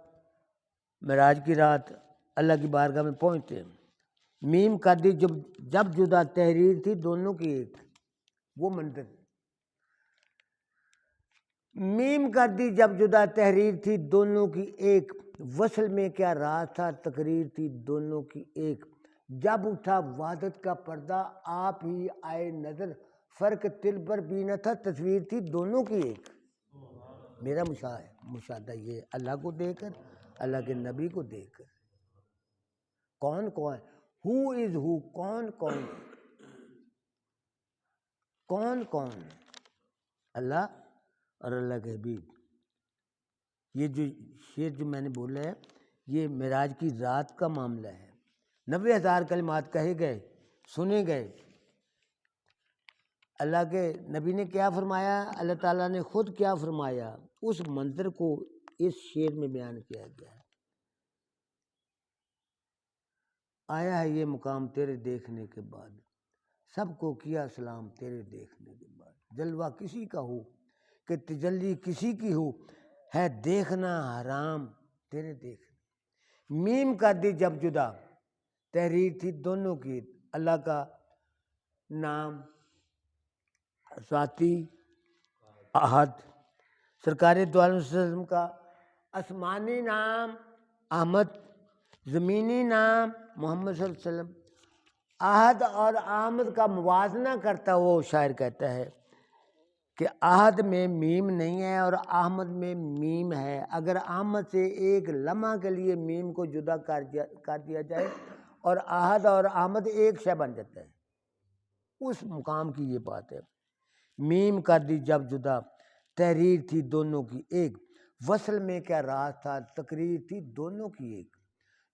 معراج کی رات اللہ کی بارگاہ میں پہنچتے ہیں، میم کر دی جب جدا تحریر تھی دونوں کی ایک، وہ منظر میم کر دی جب جدا تحریر تھی دونوں کی ایک، وصل میں کیا راز تھا تقریر تھی دونوں کی ایک، جب اٹھا وحدت کا پردہ آپ ہی آئے نظر، فرق دل پر بھی نہ تھا تصویر تھی دونوں کی ایک۔ میرا مشاہدہ یہ اللہ کو دیکھ کر، اللہ کے نبی کو دیکھ کر، کون کون ہو از ہو، کون کون کون کون اللہ اور اللہ کے حبیب. یہ جو شعر جو میں نے بولا ہے یہ معراج کی رات کا معاملہ ہے. 90,000 کلمات کہے گئے، سنے گئے. اللہ کے نبی نے کیا فرمایا، اللہ تعالیٰ نے خود کیا فرمایا، اس منظر کو اس شعر میں بیان کیا گیا ہے. آیا ہے یہ مقام تیرے دیکھنے کے بعد، سب کو کیا سلام تیرے دیکھنے کے بعد. جلوہ کسی کا ہو کہ تجلی کسی کی ہو، ہے دیکھنا حرام تیرے دیکھنے. میم کر دی جب جدا، تحریر تھی دونوں کی. اللہ کا نام ذاتی احد، سرکار دو عالم صلی اللہ علیہ وسلم کا آسمانی نام احمد، زمینی نام محمد صلی اللہ علیہ وسلم. احد اور احمد کا موازنہ کرتا وہ شاعر کہتا ہے کہ احد میں میم نہیں ہے اور احمد میں میم ہے. اگر احمد سے ایک لمحہ کے لیے میم کو جدا کر دیا جائے اور احد اور احمد ایک شے بن جاتا ہے. اس مقام کی یہ بات ہے. میم کر دی جب جدا، تحریر تھی دونوں کی ایک. وصل میں کیا راز تھا، تقریر تھی دونوں کی ایک.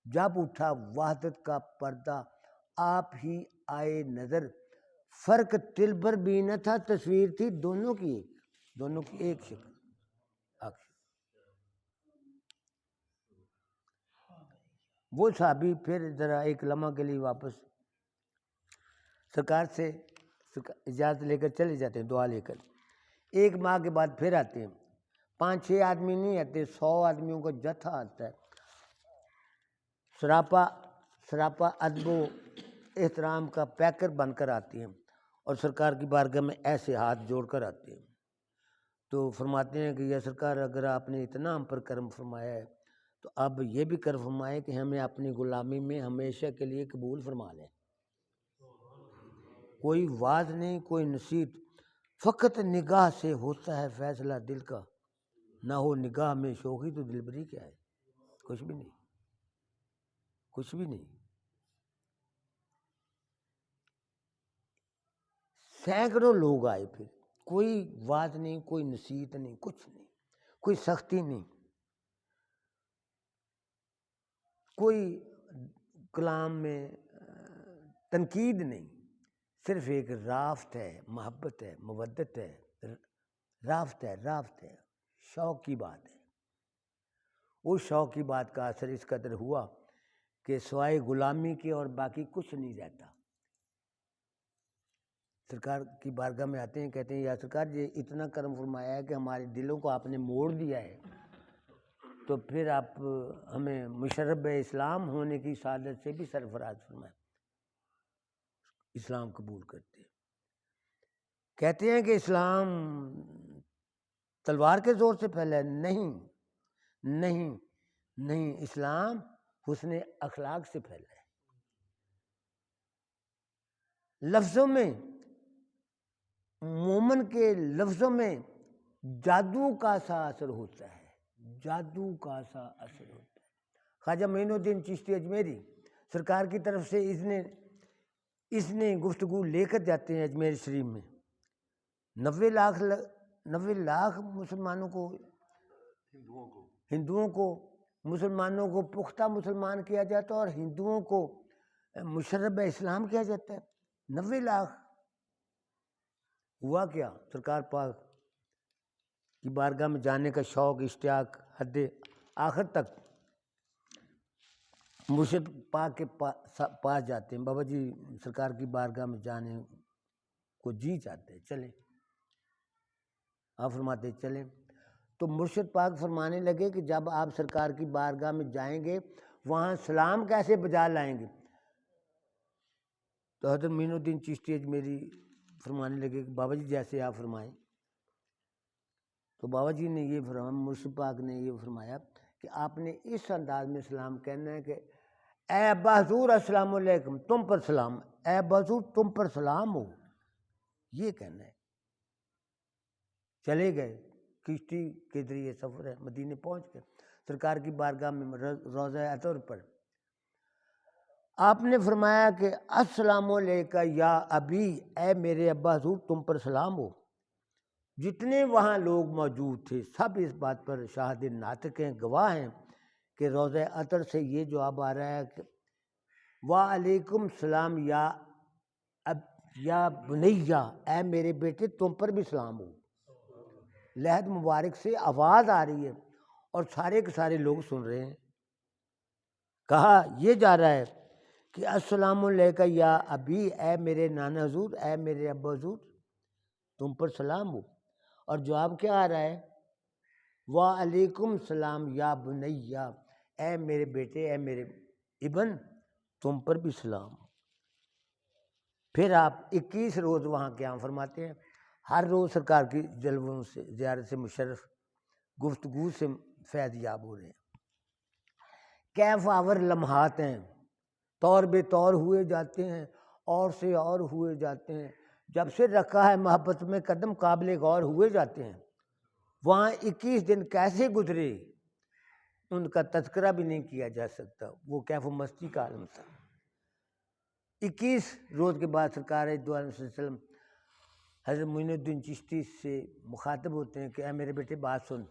جب اٹھا وحدت کا پردہ آپ ہی آئے نظر، فرق تل بھر بھی نہ تھا، تصویر تھی دونوں کی ایک. دونوں کی ایک شکل. وہ صحابی پھر ذرا ایک لمحہ کے لیے واپس سرکار سے اجازت لے کر چلے جاتے ہیں، دعا لے کر. 1 ماہ کے بعد پھر آتے ہیں. 5-6 آدمی نہیں آتے، 100 آدمیوں کا جتھا آتا ہے. سراپا ادب و احترام کا پیکر بن کر آتے ہیں اور سرکار کی بارگاہ میں ایسے ہاتھ جوڑ کر آتے ہیں. تو فرماتے ہیں کہ یا سرکار اگر آپ نے اتنا ہم پر کرم فرمایا ہے تو اب یہ بھی کرم فرمائے کہ ہمیں اپنی غلامی میں ہمیشہ کے لیے قبول فرما لیں. کوئی واز نہیں، کوئی نصیحت، فقط نگاہ سے ہوتا ہے فیصلہ دل کا. نہ ہو نگاہ میں شوخی تو دلبری کیا ہے. کچھ بھی نہیں، کچھ بھی نہیں. سینکڑوں لوگ آئے، پھر کوئی واز نہیں، کوئی نصیحت نہیں، کچھ نہیں، کوئی سختی نہیں، کوئی کلام میں تنقید نہیں. صرف ایک رافت ہے، محبت ہے، مودت ہے. رافت ہے، شوق کی بات ہے. اس شوق کی بات کا اثر اس قدر ہوا کہ سوائے غلامی کے اور باقی کچھ نہیں رہتا. سرکار کی بارگاہ میں آتے ہیں، کہتے ہیں یا سرکار یہ اتنا کرم فرمایا ہے کہ ہمارے دلوں کو آپ نے موڑ دیا ہے، تو پھر آپ ہمیں مشرب اسلام ہونے کی سعادت سے بھی سرفراز فرمائیں. اسلام قبول کرتے ہیں. کہتے ہیں کہ اسلام تلوار کے زور سے پھیلا ہے. نہیں، اسلام حسن اخلاق سے پھیلا ہے. لفظوں میں، مومن کے لفظوں میں جادو کا سا اثر ہوتا ہے. جادو کا سا اثر ہوتا ہے. خواجہ معین الدین چشتی اجمیری سرکار کی طرف سے اس نے گفتگو لے کر جاتے ہیں اجمیر شریف میں. 90 لاکھ مسلمانوں کو، ہندوؤں کو، مسلمانوں کو پختہ مسلمان کیا جاتا ہے اور ہندوؤں کو مشرب اسلام کیا جاتا ہے. 90 لاکھ. ہوا کیا، سرکار پاک کی بارگاہ میں جانے کا شوق، اشتیاق حد آخر تک. مرشد پاک کے پاس جاتے ہیں، بابا جی سرکار کی بارگاہ میں جانے کو جی چاہتے ہیں، چلیں. آپ فرماتے چلیں. تو مرشد پاک فرمانے لگے کہ جب آپ سرکار کی بارگاہ میں جائیں گے وہاں سلام کیسے بجا لائیں گے. تو حضرت معین الدین چشتی اجمیری فرمانے لگے کہ بابا جی جیسے آپ فرمائیں. تو بابا جی نے یہ فرمایا، مرشد پاک نے یہ فرمایا کہ آپ نے اس انداز میں سلام کہنا ہے کہ اے ابا حضور السلام علیکم، تم پر سلام. اے ابا حضور تم پر سلام ہو، یہ کہنا ہے. چلے گئے، کشتی کے ذریعے سفر ہے، مدینے پہنچ گئے. سرکار کی بارگاہ میں روضہ عطر پر آپ نے فرمایا کہ السلام علیکم یا ابی، اے میرے ابا حضور تم پر سلام ہو. جتنے وہاں لوگ موجود تھے سب اس بات پر شاہد ناطق ہیں، گواہ ہیں کہ روضہ عطر سے یہ جواب آ رہا ہے کہ وعلیکم السلام یا بنیہ، اے میرے بیٹے تم پر بھی سلام ہو۔ لحد مبارک سے آواز آ رہی ہے اور سارے کے سارے لوگ سن رہے ہیں۔ کہا یہ جا رہا ہے کہ السلام علیکم یا ابی، اے میرے نانا حضور، اے میرے ابا حضور، تم پر سلام ہو۔ اور جواب کیا آ رہا ہے؟ وعلیکم السلام یا بنیہ، اے میرے بیٹے، اے میرے ابن، تم پر بھی سلام ہو۔ پھر آپ 21 روز وہاں قیام فرماتے ہیں، ہر روز سرکار کی جلووں سے، زیارت سے مشرف، گفتگو سے فیض یاب ہو رہے ہیں۔ کیف آور لمحات ہیں، طور بے طور ہوئے جاتے ہیں، اور سے اور ہوئے جاتے ہیں، جب سے رکھا ہے محبت میں قدم قابل غور ہوئے جاتے ہیں۔ وہاں 21 دن کیسے گزرے ان کا تذکرہ بھی نہیں کیا جا سکتا، وہ کیف و مستی کا عالم تھا۔ 21 روز کے بعد سرکار دو عالم صلی اللہ علیہ وسلم حضرت معین الدین چشتی سے مخاطب ہوتے ہیں کہ اے میرے بیٹے بات سن،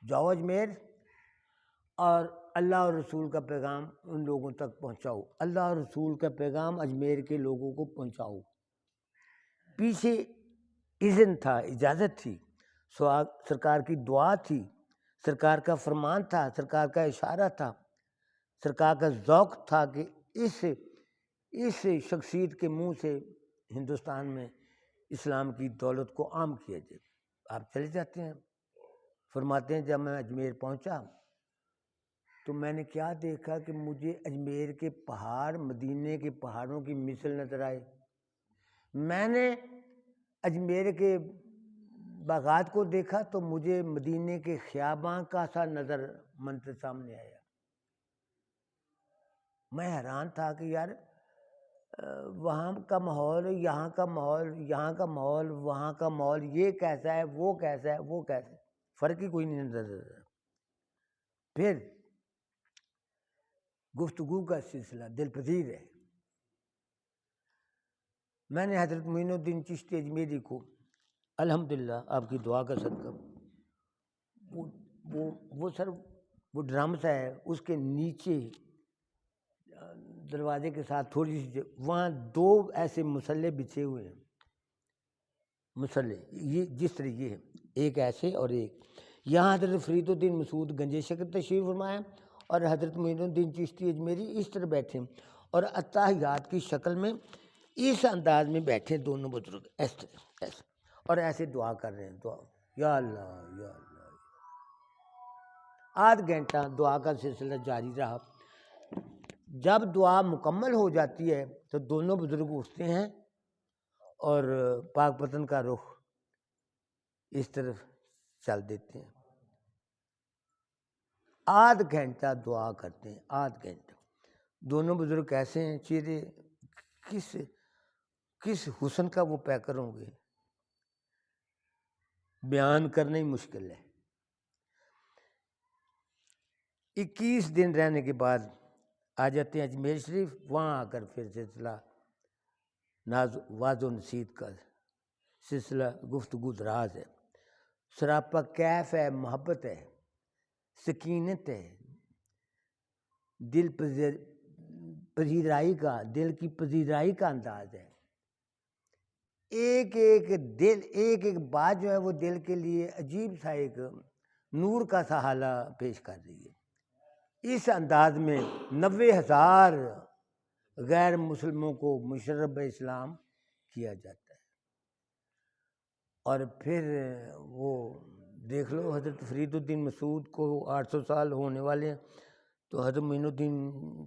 جاؤ اجمیر اور اللہ اور رسول کا پیغام ان لوگوں تک پہنچاؤ، اللہ اور رسول کا پیغام اجمیر کے لوگوں کو پہنچاؤ۔ پیچھے اذن تھا، اجازت تھی، سرکار کی دعا تھی، سرکار کا فرمان تھا، سرکار کا اشارہ تھا، سرکار کا ذوق تھا کہ اس شخصیت کے منہ سے ہندوستان میں اسلام کی دولت کو عام کیا جائے۔ آپ چلے جاتے ہیں، فرماتے ہیں جب میں اجمیر پہنچا تو میں نے کیا دیکھا کہ مجھے اجمیر کے پہاڑ مدینے کے پہاڑوں کی مثل نظر آئے۔ میں نے اجمیر کے باغات کو دیکھا تو مجھے مدینے کے خیاباں کا سا منظر سامنے آیا۔ میں حیران تھا کہ یار وہاں کا ماحول، یہاں کا ماحول، یہاں کا ماحول، وہاں کا ماحول، یہ کیسا ہے، وہ کیسا ہے، وہ کیسا ہے، فرق ہی کوئی نہیں نظر آ رہا۔ پھر گفتگو کا سلسلہ دل پذیر ہے۔ میں نے حضرت معین الدین چشتی اجمیری کو الحمدللہ آپ کی دعا کا صدقہ، وہ سر وہ ڈرم سا ہے، اس کے نیچے دروازے کے ساتھ تھوڑی سی وہاں 2 ایسے مسلح بچھے ہوئے ہیں، مسلح یہ جس طرح یہ ہے، ایک ایسے اور ایک یہاں حضرت فرید الدین مسعود گنج شکر تشریف فرمایا اور حضرت معین الدین چشتی اجمیری اس طرح بیٹھے اور اتحیات کی شکل میں اس انداز میں بیٹھے دونوں بزرگ ایسے اور ایسے دعا کر رہے ہیں، دعا یا اللہ یا اللہ۔ آدھ گھنٹہ دعا کا سلسلہ جاری رہا۔ جب دعا مکمل ہو جاتی ہے تو دونوں بزرگ اٹھتے ہیں اور پاک پتن کا رخ اس طرف چل دیتے ہیں۔ آدھ گھنٹہ دعا کرتے ہیں، آدھ گھنٹہ۔ دونوں بزرگ کیسے ہیں، چہرے کس حسن کا وہ پیکر ہوں گے، بیان کرنا ہی مشکل ہے۔ 21 دن رہنے کے بعد آ جاتے ہیں اجمیر شریف، وہاں آ کر پھر سلسلہ واض و نصیحت کا سلسلہ گفتگو دراز ہے، سراپا کیف ہے، محبت ہے، سکینت ہے، دل پذیرائی کا، دل کی پذیرائی کا انداز ہے۔ ایک ایک بات جو ہے وہ دل کے لیے عجیب سا ایک نور کا سا حالہ پیش کر رہی ہے۔ اس انداز میں 90,000 غیر مسلموں کو مشرب اسلام کیا جاتا ہے۔ اور پھر وہ دیکھ لو حضرت فرید الدین مسعود کو 800 سال ہونے والے ہیں، تو حضرت معین الدین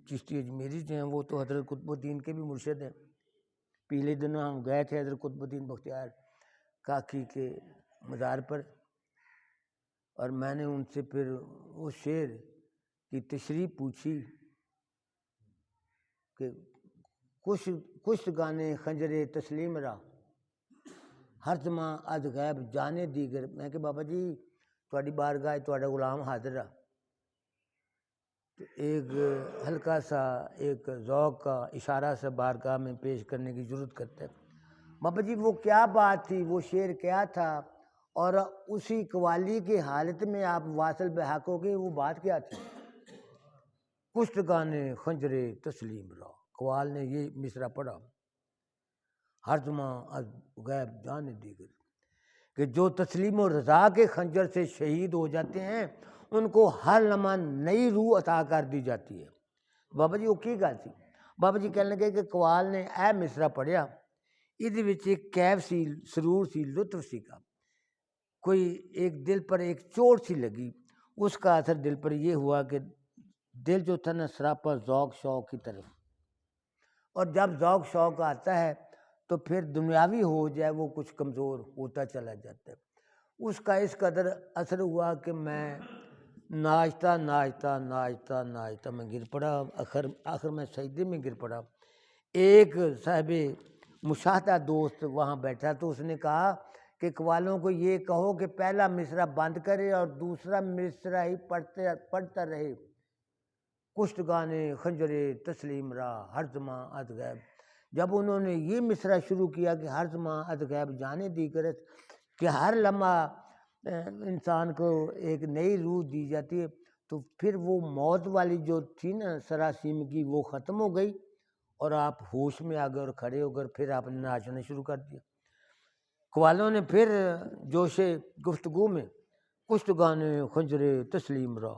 چشتی اجمیری جو ہیں وہ تو حضرت قطب الدین کے بھی مرشد ہیں۔ پچھلے دنوں ہم گئے تھے حضرت قطب الدین بختیار کاکی کے مزار پر، اور میں نے ان سے پھر وہ شعر کی تشریح پوچھی کہ کچھ گانے خنجر تسلیم را ہر زمان از غیب جانے دیگر۔ میں کہ بابا جی تھوڑی بارگاہ تھوڑا غلام حاضر رہا، تو ایک ہلکا سا ایک ذوق کا اشارہ سے بارگاہ میں پیش کرنے کی ضرورت کرتا ہے۔ بابا جی وہ کیا بات تھی، وہ شعر کیا تھا، اور اسی قوالی کی حالت میں آپ واصل بحق ہو گئے. وہ بات کیا تھی؟ کشتگانے خنجرے تسلیم را. قوال نے یہ مصرع پڑھا، ہر زماں از غیب جان دیگر، کہ جو تسلیم و رضا کے خنجر سے شہید ہو جاتے ہیں ان کو ہر لمحہ نئی روح عطا کر دی جاتی ہے. بابا جی وہ کی گل سی؟ بابا جی کہنے لگے کہ قوال نے اے مصرع پڑھیا، یہ ایک کیف سی، سرور سی، لطف سی کا، کوئی ایک دل پر ایک چوٹ سی لگی. اس کا اثر دل پر یہ ہوا کہ دل جو تھا نا سراپا ذوق شوق کی طرف، اور جب ذوق شوق آتا ہے تو پھر دنیاوی ہو جائے وہ کچھ کمزور ہوتا چلا جاتا ہے. اس کا اس قدر اثر ہوا کہ میں ناچتا ناچتا ناچتا ناچتا میں گر پڑا. آخر میں سجدے میں گر پڑا. ایک صاحب مشاہدہ دوست وہاں بیٹھا تو اس نے کہا کہ قوالوں کو یہ کہو کہ پہلا مصرع بند کرے اور دوسرا مصرع ہی پڑھتا رہے، کشتگانے خنجرے تسلیم را ہر زماں از غیب. جب انہوں نے یہ مصرع شروع کیا کہ ہر زماں از غیب جانے دی کرت، کہ ہر لمحہ انسان کو ایک نئی روح دی جاتی ہے، تو پھر وہ موت والی جو تھی نا سراسیمگی وہ ختم ہو گئی اور آپ ہوش میں آ گئے اور کھڑے ہو کر پھر آپ نے ناچنا شروع کر دیا. قوالوں نے پھر جوش گفتگو میں کشتگانے خنجرے تسلیم را،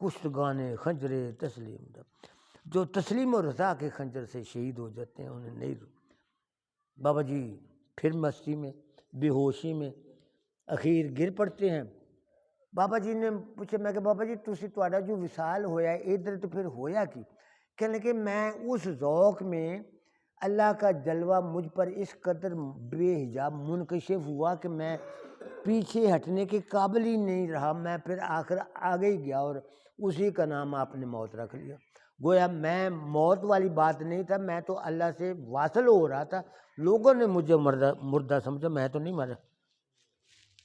کشتگانے خنجرے تسلیم را، جو تسلیم و رضا کے خنجر سے شہید ہو جاتے ہیں انہیں نہیں رو. بابا جی پھر مستی میں، بے ہوشی میں اخیر گر پڑتے ہیں. بابا جی نے پوچھا، میں کہ بابا جی تہاڈا جو وصال ہویا ہے ادھر تو پھر ہویا کی؟ کہنے کہ میں اس ذوق میں اللہ کا جلوہ مجھ پر اس قدر بے حجاب منکشف ہوا کہ میں پیچھے ہٹنے کے قابل ہی نہیں رہا. میں پھر آخر آگے ہی گیا اور اسی کا نام آپ نے موت رکھ لیا. گویا میں موت والی بات نہیں تھا، میں تو اللہ سے واصل ہو رہا تھا. لوگوں نے مجھے مردہ سمجھا، میں تو نہیں مرا.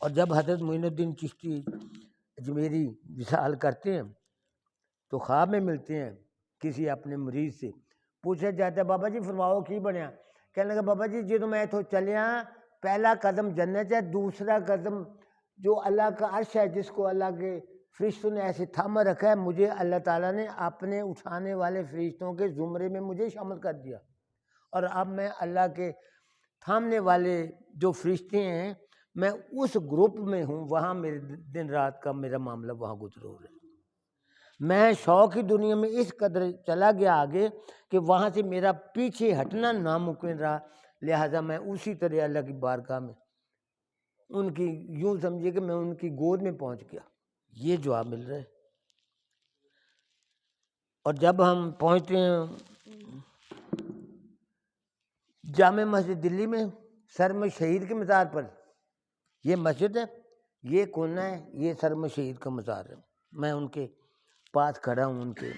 اور جب حضرت معین الدین چشتی اجمیری وصال کرتے ہیں تو خواب میں ملتے ہیں کسی اپنے مریض سے، پوچھا جاتا ہے بابا جی فرماؤ کی بنیا؟ کہنے لگا بابا جی جدوں میں اتوں چلیا پہلا قدم جنت ہے، دوسرا قدم جو اللہ کا عرش ہے جس کو اللہ کے فرشتوں نے ایسے تھامہ رکھا ہے، مجھے اللہ تعالیٰ نے اپنے اٹھانے والے فرشتوں کے زمرے میں مجھے شامل کر دیا، اور اب میں اللہ کے تھامنے والے جو فرشتے ہیں میں اس گروپ میں ہوں. وہاں میرے دن رات کا میرا معاملہ وہاں گزر ہو رہا ہے. میں شوق کی دنیا میں اس قدر چلا گیا آگے کہ وہاں سے میرا پیچھے ہٹنا ناممکن رہا. لہٰذا میں اسی طرح اللہ کی بارگاہ میں ان کی یوں سمجھے کہ میں ان کی گود میں پہنچ گیا. یہ جواب مل رہا ہے. اور جب ہم پہنچتے ہیں جامع مسجد دلی میں سرم شہید کے مزار پر، یہ مسجد ہے، یہ کونا ہے، یہ سرم شہید کا مزار ہے. میں ان کے پاس کھڑا ہوں، ان کے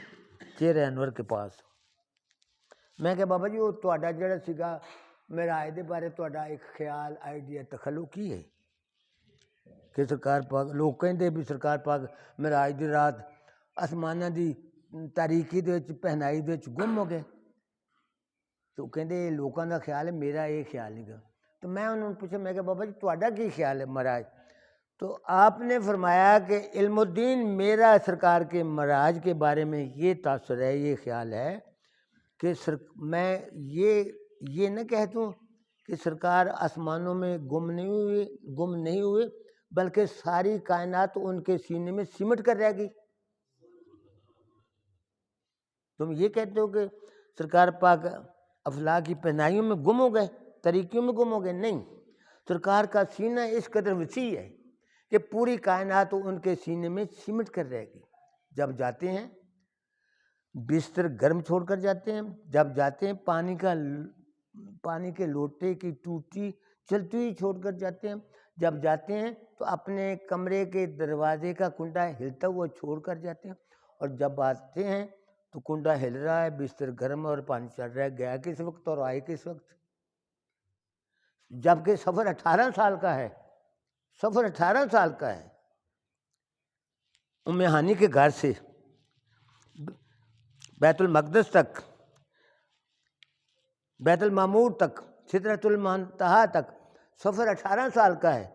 چہرہ انور کے پاس. میں کہ بابا جی وہ تہاڈا جڑا سیگا معراج دے بارے تہاڈا ایک خیال آئیڈیا تخلق کی ہے کہ سرکار پاک، لوگ کہندے بھی سرکار پاک معراج دی رات آسماناں دی تاریکی دے وچ پہنائی دے وچ گم ہو گئے. تو کہندے لوکاں دا خیال ہے، میرا یہ خیال نہیں گا. تو میں انہوں نے پوچھا، میں کہ بابا جی تہاڈا کی خیال ہے معراج؟ تو آپ نے فرمایا کہ علم الدین میرا سرکار کے معراج کے بارے میں یہ تاثر ہے، یہ خیال ہے کہ میں یہ نہ کہتا ہوں کہ سرکار آسمانوں میں گم نہیں ہوئے بلکہ ساری کائنات ان کے سینے میں سمٹ کر رہ گئی. تم یہ کہتے ہو کہ سرکار پاک افلاک کی پہنائیوں میں گم ہو گئے، طریقوں میں گم ہو گئے؟ نہیں، سرکار کا سینہ اس قدر وسیع ہے کہ پوری کائنات ان کے سینے میں سمٹ کر رہ گئی. جب جاتے ہیں بستر گرم چھوڑ کر جاتے ہیں، جب جاتے ہیں پانی کے لوٹے کی ٹوٹی چلتی ہوئی چھوڑ کر جاتے ہیں، جب جاتے ہیں تو اپنے کمرے کے دروازے کا کنڈا ہلتا ہوا چھوڑ کر جاتے ہیں، اور جب آتے ہیں تو کنڈا ہل رہا ہے، بستر گرم اور پانی چل رہا ہے. گیا کس وقت اور آئے کس وقت؟ جبکہ سفر 18 سال کا ہے، سفر 18 سال کا ہے. ام ہانی کے گھر سے بیت المقدس تک، بیت المعمور تک، سدرۃ المنتہا تک سفر 18 سال کا ہے،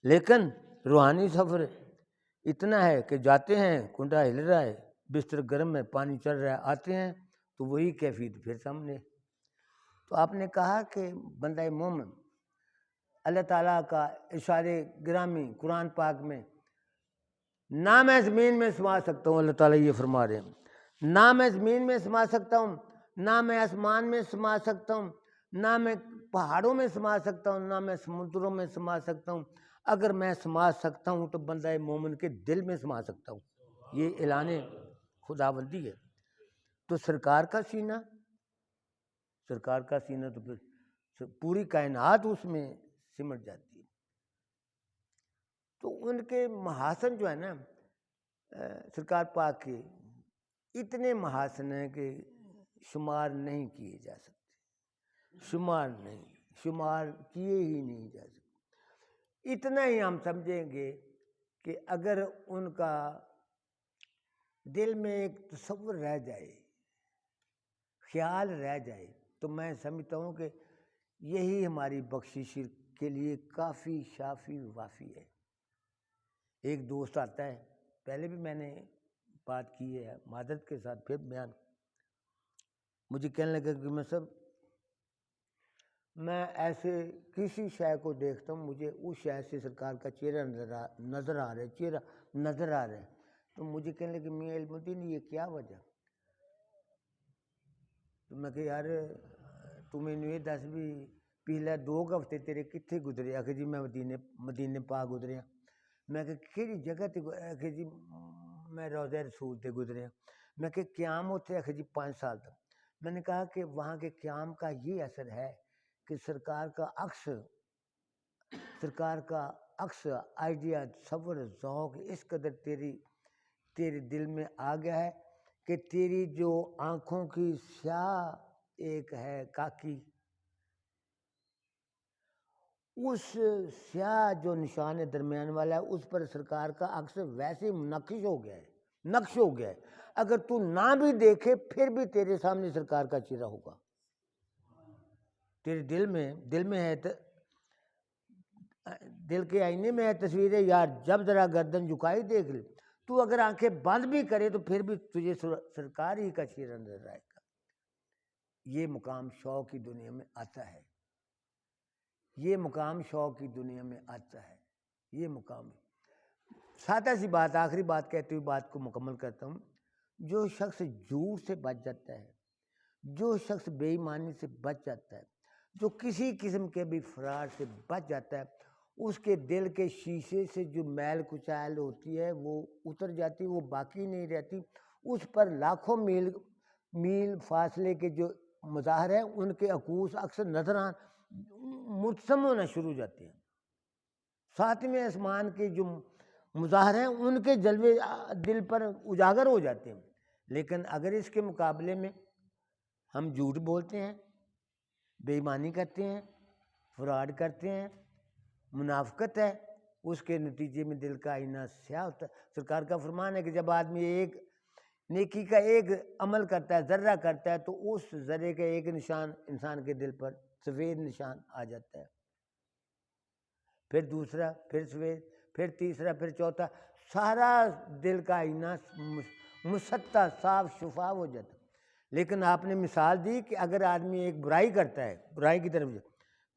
لیکن روحانی سفر اتنا ہے کہ جاتے ہیں کنڈا ہل رہا ہے، بستر گرم ہے، پانی چل رہا ہے، آتے ہیں تو وہی کیفیت پھر سامنے۔ تو آپ نے کہا کہ بندہ مومن اللہ تعالیٰ کا ارشاد گرامی قرآن پاک میں، نہ میں زمین میں سما سکتا ہوں، اللہ تعالیٰ یہ فرما رہے ہیں، نہ میں زمین میں سما سکتا ہوں، نہ میں آسمان میں سما سکتا ہوں، نہ میں پہاڑوں میں سما سکتا ہوں، نہ میں سمندروں میں سما سکتا ہوں، اگر میں سما سکتا ہوں تو بندہ مومن کے دل میں سما سکتا ہوں۔ یہ اعلان خداوندی ہے۔ تو سرکار کا سینہ تو پھر پوری کائنات اس میں سمٹ جاتی ہے۔ تو ان کے محاسن جو ہے نا سرکار پاک کے، اتنے محاسن ہیں کہ شمار نہیں کیے جا سکتے، شمار کیے ہی نہیں جا سکتے۔ اتنا ہی ہم سمجھیں گے کہ اگر ان کا دل میں ایک تصور رہ جائے، خیال رہ جائے، تو میں سمجھتا ہوں کہ یہی ہماری بخشش کے لیے کافی شافی وافی ہے۔ ایک دوست آتا ہے، پہلے بھی میں نے بات کی ہے معذرت کے ساتھ، پھر بیان، مجھے کہنے لگا کہ میں ایسے کسی شے کو دیکھتا ہوں، مجھے اس شے سے سرکار کا چہرہ نظر آ رہا ہے، تو مجھے کہنے لگے میاں علم الدین یہ کیا وجہ؟ تو میں کہ یار تمہیں نہیں دس بھی پہلے 2 ہفتے تیرے کتنے گزرے؟ آخر جی میں مدینے پاک گزریا۔ میں کہ کہڑی جگہ تے؟ آخر جی میں روضہ رسول تے گزریا۔ میں کہ قیام ہوتے؟ آخر جی 5 سال تک۔ میں نے کہا کہ وہاں کے قیام کا یہ اثر ہے کہ سرکار کا عکس آئیڈیا، تصور، ذوق اس قدر تیرے دل میں آ گیا ہے کہ تیری جو آنکھوں کی سیاہ ایک ہے کاکی، اس سیاہ جو نشان درمیان والا ہے اس پر سرکار کا عکس ویسے نقش ہو گیا ہے، اگر تو نہ بھی دیکھے پھر بھی تیرے سامنے سرکار کا چہرہ ہوگا، تیرے دل میں ہے، دل کے آئینے میں ہے تصویر ہے یار، جب ذرا گردن جھکائی دیکھ لے، تو اگر آنکھیں بند بھی کرے تو پھر بھی تجھے سرکار ہی کا چہرہ نظر آئے گا۔ یہ مقام شوق کی دنیا میں آتا ہے، یہ مقام سادہ سی بات، آخری بات کہتے ہوئے بات کو مکمل کرتا ہوں۔ جو شخص جھوٹ سے بچ جاتا ہے، جو شخص بے ایمانی سے بچ جاتا ہے، جو کسی قسم کے بھی فراڈ سے بچ جاتا ہے، اس کے دل کے شیشے سے جو میل کچیل ہوتی ہے وہ اتر جاتی، وہ باقی نہیں رہتی، اس پر لاکھوں میل فاصلے کے جو مظاہر ہیں ان کے عکوس اکثر نظر مجسم ہونا شروع ہو جاتے ہیں، 7ویں آسمان کے جو مظاہر ہیں ان کے جلوے دل پر اجاگر ہو جاتے ہیں۔ لیکن اگر اس کے مقابلے میں ہم جھوٹ بولتے ہیں، بے ایمانی کرتے ہیں، فراڈ کرتے ہیں، منافقت ہے، اس کے نتیجے میں دل کا آئینہ سیاہ ہوتا ہے۔ سرکار کا فرمان ہے کہ جب آدمی ایک نیکی کا ایک عمل کرتا ہے، ذرہ کرتا ہے، تو اس ذرے کا ایک نشان انسان کے دل پر سفید نشان آ جاتا ہے، پھر دوسرا، پھر سفید، پھر تیسرا، پھر چوتھا، سارا دل کا آئینہ مسطح صاف شفاف ہو جاتا ہے۔ لیکن آپ نے مثال دی کہ اگر آدمی ایک برائی کرتا ہے، برائی کی طرف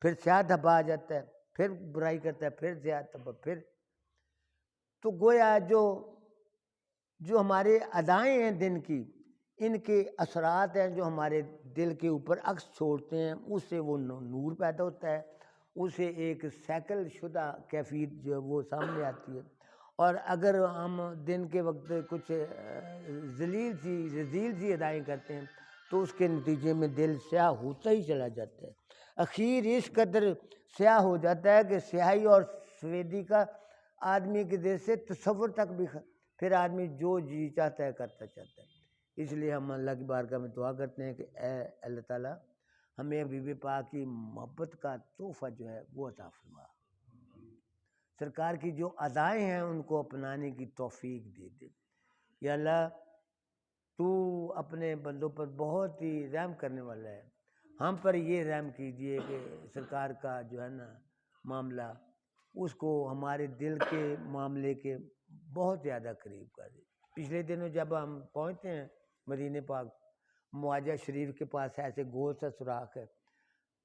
پھر سیاہ دھبا آ جاتا ہے، پھر برائی کرتا ہے، پھر سیاہ دھبا، پھر تو گویا جو ہمارے ادائیں ہیں دن کی، ان کے اثرات ہیں جو ہمارے دل کے اوپر عکس چھوڑتے ہیں، اس سے وہ نور پیدا ہوتا ہے، اسے ایک سیکل شدہ کیفیت جو ہے وہ سامنے آتی ہے۔ اور اگر ہم دن کے وقت کچھ رذیل سی ادائیں کرتے ہیں تو اس کے نتیجے میں دل سیاہ ہوتا ہی چلا جاتا ہے، اخیر اس قدر سیاہ ہو جاتا ہے کہ سیاہی اور سفیدی کا آدمی کے دل سے تصور تک بھی پھر آدمی جو جی چاہتا ہے کرتا چاہتا ہے۔ اس لیے ہم اللہ کی بارگاہ میں دعا کرتے ہیں کہ اے اللہ تعالیٰ ہمیں حبیب پاک کی محبت کا تحفہ جو ہے وہ عطا فرما، سرکار کی جو ادائیں ہیں ان کو اپنانے کی توفیق دے دے۔ یا اللہ تو اپنے بندوں پر بہت ہی رحم کرنے والا ہے، ہم پر یہ رحم کیجئے کہ سرکار کا جو ہے نا معاملہ اس کو ہمارے دل کے معاملے کے بہت زیادہ قریب کر دے. پچھلے دنوں جب ہم پہنچتے ہیں مدینہ پاک، معاجہ شریف کے پاس ایسے گول سا سوراخ ہے،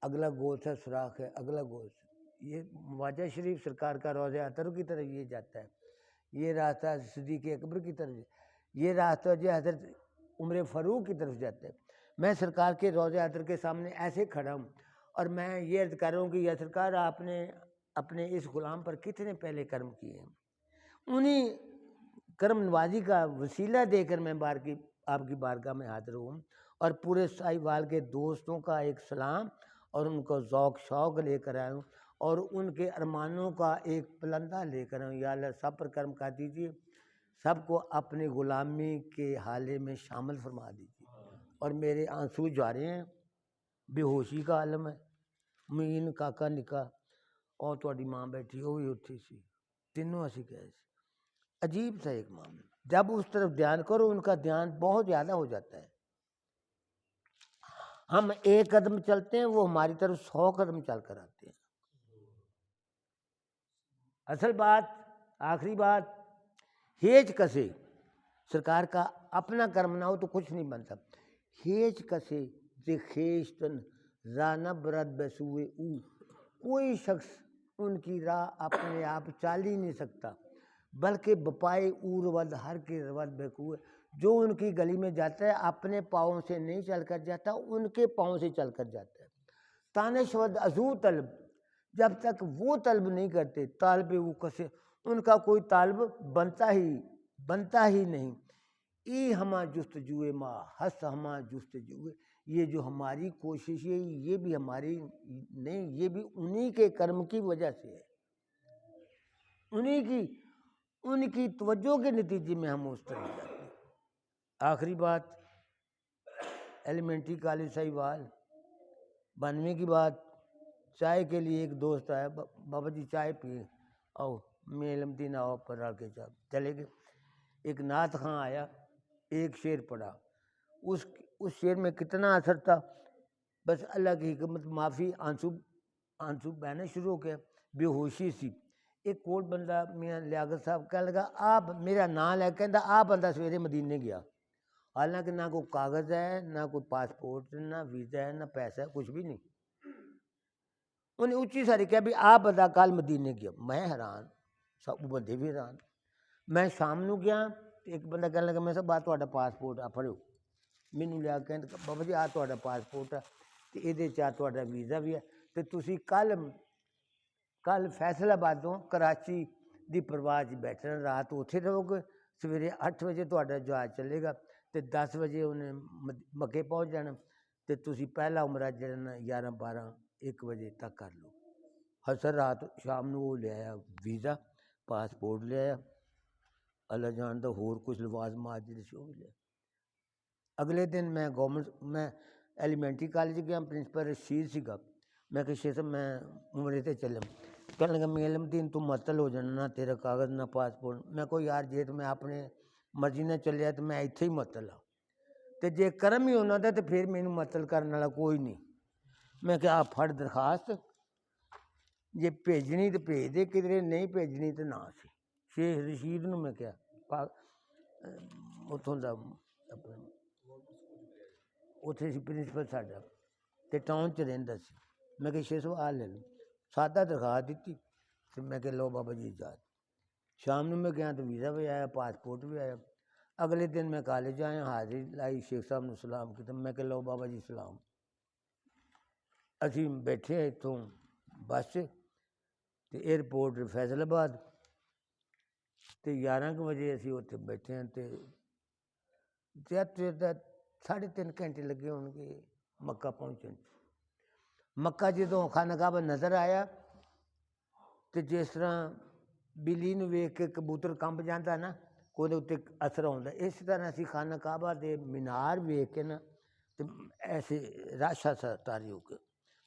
اگلا گول سا سوراخ ہے، اگلا گول سا، یہ معاجہ شریف سرکار کا روضہ اطہر کی طرف یہ جاتا ہے، یہ راستہ صدیق اکبر کی طرف، یہ راستہ جو حضرت عمر فاروق کی طرف جاتا ہے. میں سرکار کے روضہ اطہر کے سامنے ایسے کھڑا ہوں اور میں یہ عرض کر رہا ہوں کہ یا سرکار آپ نے اپنے اس غلام پر کتنے پہلے کرم کیے ہیں. انہیں کرم نوازی کا وسیلہ دے کر میں آپ کی بارگاہ میں حاضر ہوں اور پورے ساہیوال کے دوستوں کا ایک سلام اور ان کو ذوق شوق لے کر آیا ہوں اور ان کے ارمانوں کا ایک پلندہ لے کر آیا ہوں. یا اللہ سب پر کرم کر دیجیے، سب کو اپنی غلامی کے حالے میں شامل فرما دیجیے. اور میرے آنسو جا رہے ہیں، بے ہوشی کا عالم ہے. مین کاکا نکا اور تھوڑی ماں بیٹھی وہ بھی اٹھی سی، تینوں اسی گئے. عجیب سا ایک معاملہ، جب اس طرف دھیان کرو ان کا دھیان بہت زیادہ ہو جاتا ہے. ہم ایک قدم چلتے ہیں وہ ہماری طرف 100 قدم چل کر آتے ہیں. اصل بات، آخری بات، ہیچ کسے سرکار کا اپنا کرم نہ ہو تو کچھ نہیں بنتا. ہیچ کسے ز خیشتن رانا برد بسوئے او، کوئی شخص ان کی راہ اپنے آپ چال ہی نہیں سکتا، بلکہ بپائے اور ود ہر کے رود بکوئے. جو ان کی گلی میں جاتا ہے اپنے پاؤں سے نہیں چل کر جاتا، ان کے پاؤں سے چل کر جاتا ہے. تانش ود ازو طلب، جب تک وہ طلب نہیں کرتے طالب وہ کسے، ان کا کوئی طالب بنتا ہی نہیں. ای ہما جستجوئے ما ہس ہما جستجوئے، یہ جو ہماری کوشش ہے یہ بھی ہماری نہیں، یہ بھی انہی کے کرم کی وجہ سے ہے، ان کی توجہ کے نتیجے میں ہم اس طرح جاتے ہیں. آخری بات، ایلیمنٹری کالج ساہیوال 92 کی بات، چائے کے لیے ایک دوست آیا، بابا جی چائے پیے، آؤ میں علم دین آؤ پر آ کے چلے گئے. ایک نعت خاں آیا، ایک شعر پڑھا، اس شعر میں کتنا اثر تھا، بس اللہ کی حکمت معافی، آنسو بہنا شروع ہو گیا، بے ہوشی سی. ایک کوٹ بندہ میاں لیاقت صاحب کہنے لگا آپ میرا نام لے کہندا آپ بندہ سویرے مدینے گیا، حالانکہ نہ کوئی کاغذ ہے، نہ کوئی پاسپورٹ، نہ ویزا ہے، نہ پیسہ ہے، کچھ بھی نہیں. انہیں اونچی ساری کہا بھی آپ بندہ کل مدینے گیا. میں حیران، سب بندے بھی حیران. میں شام نو گیا، ایک بندہ کہنے لگا میں صاحب تہاڈا پاسپورٹ آ پڑھو، مینوں لیا کہ بابا جی آ تہاڈا پاسپورٹ ہے تے ایدے چ تہاڈا ویزا بھی ہے تے تسی کل فیصل آبادوں کراچی دی پرواز بیٹھنا، رات اتھے رہو گے، سویرے 8 بجے تہاڈا جہاز چلے گا تے 10 بجے انہیں مکے پہنچ جانا تے تسی پہلا عمرہ جڑا نا 11 12 1 بجے تک کر لو. حسر رات شام نو وہ لے آیا ویزا، پاسپورٹ لے آیا، اللہ جاندا ہور کچھ لوازمات جڑے سی وہ بھی لے. اگلے دن میں ایلیمنٹری کالج گیا، پرنسپل رشید سیگا، میں کہ شیخ صاحب میں عمرے تے چلم، کہنے لگا میں علم دین تو معطل ہو جانا، نہ تیرا کاغذ نہ پاسپورٹ. میں کوئی یار جے تو میں اپنے مرضی نہ چلیا تو میں ایتھے ہی معطل ہاں تے جے کرم ہی ہونا تھا تے پھر مینوں معطل کرنے والا کوئی نہیں. میں کہ آپ پھڑ درخواست، جے بھیجنی تو بھیج دے، کدھر نہیں بھیجنی تو نہ سی. شیخ رشید نو میں کیا اتوں دا اتنے سی پرنسپل ساڈا تے ٹاؤن چ رہندا سی. میں کہ شیخ صاحب آ لے لو، سادہ درخواست دیتی تے میں کہ لو بابا جی اجازت. شام نو میں گیا تو ویزا بھی آیا، پاسپورٹ بھی آیا. اگلے دن میں کالج آیا، حاضری لائی، شیخ صاحب نے سلام کیتا. میں کہ لو بابا جی سلام. اسی بیٹھے اتوں بس تے ایئرپورٹ فیصل آباد تے 11 بجے اسی اتنے بیٹھے ہیں تے 3.5 گھنٹے لگے ہون گے مکہ پہنچن. مکہ جدوں خانہ کعبہ نظر آیا تے جس طرح بلی نو ویکھ کے کبوتر کمب جاندا نا، کوئی اتنے اثر ہوندا، اس طرح اسی خانہ کعبہ دے مینار ویکھ کے نا تے ایسے راشا سا طاری ہو گیا،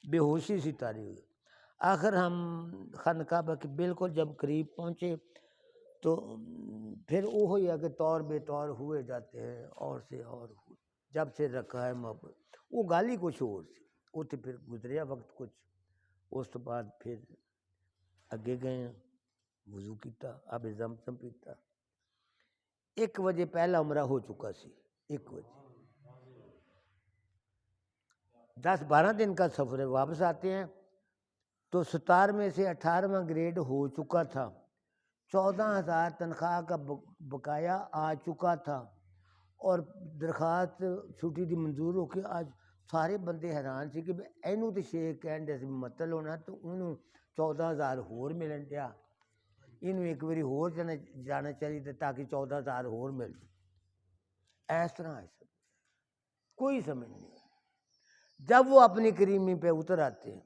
بے ہوشی سی طاری ہو گئی. آخر ہم خانہ کعبہ کے بالکل جب قریب پہنچے تو پھر وہ ہوئی ہے کہ طور بے طور ہوئے جاتے ہیں اور سے اور ہوئے، جب سے رکھا ہے محبت. وہ گالی کچھ اور سی، اتنے پھر گزریا وقت کچھ، اس تو بعد پھر اگے گئے ہیں، وضو کیتا، آب زمزم پیتا. 1 بجے پہلا عمرہ ہو چکا سی. 1 بجے 10-12 دن کا سفر ہے. واپس آتے ہیں تو 17 سے 18واں گریڈ ہو چکا تھا. 14,000 تنخواہ کا بقایا آ چکا تھا. اور درخواست چھٹی دی منظور ہو کے آج سارے بندے حیران سے کہ اینو تو شیخ کہن دے مطلب ہونا تو انہوں 14,000 ہور ملن دیا. انہوں ایک باری ہور جانا چاہیے تاکہ 14,000 ہور مل جائے. اس طرح ایسا کوئی سمجھ نہیں. جب وہ اپنی کریمی پہ اتر آتے ہیں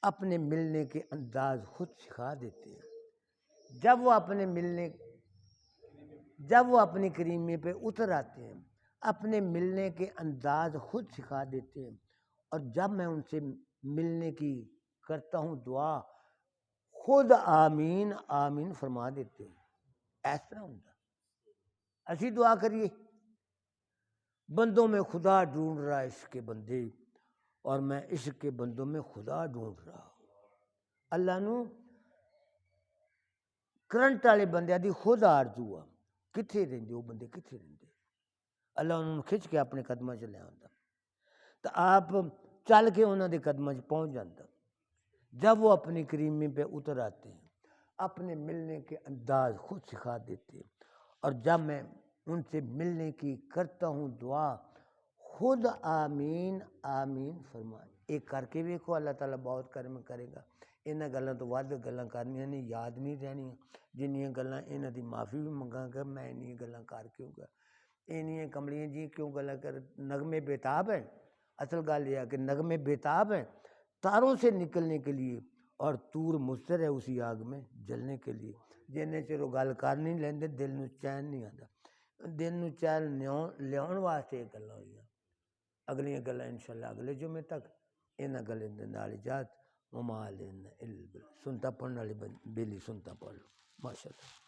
اپنے ملنے کے انداز خود سکھا دیتے ہیں. جب وہ اپنی کریمی پہ اتر آتے ہیں اپنے ملنے کے انداز خود سکھا دیتے ہیں. اور جب میں ان سے ملنے کی کرتا ہوں دعا خود آمین آمین فرما دیتے ہیں. اس طرح ہوتا. اسی دعا کریے بندوں میں خدا ڈھونڈ رہا عشق کے بندے اور میں عشق کے بندوں میں خدا ڈھونڈ رہا ہوں. اللہ نو کرنٹ والے بندے دی خود آرزو آ کتنے رہندے وہ بندے کتنے رہندے. اللہ انہوں کھچ کے اپنے قدموں چ لے آتا تو آپ چل کے انہوں دے قدموں چ پہنچ جاتا. جب وہ اپنی کریمی پہ اتر آتے ہیں اپنے ملنے کے انداز خود سکھا دیتے ہیں. اور جب میں ان سے ملنے کی کرتا ہوں دعا خود آمین آمین فرمائے. ایک کر کے دیکھو اللہ تعالیٰ بہت کرم کرے گا. انہاں گلاں تو ود گلاں کرنیاں نہیں یاد نہیں رہنیاں. جنیاں گلاں انہاں دی معافی بھی منگاں گا میں انہاں گلاں کر کیوں گا. انہاں کملیاں جی کیوں گلاں کر. نغمے بےتاب ہیں. اصل گل یہ ہے کہ نغمے بےتاب ہیں تاروں سے نکلنے کے لیے اور طور مضطر ہے اسی آگ میں جلنے کے لیے. جنہیں چر وہ گل کر نہیں لیندے دل نو چین نہیں آتا. دل نو چین لیاؤن واسطے یہ گلاں ہوئیاں. اگلیاں گلاں انشاءاللہ اگلے جمعے تک. انہاں گلیں دے نال اجازت. وما علینا الا البلاغ. سنتا پڑھنے والی بیلی سنتا پڑھ لو. ماشاءاللہ.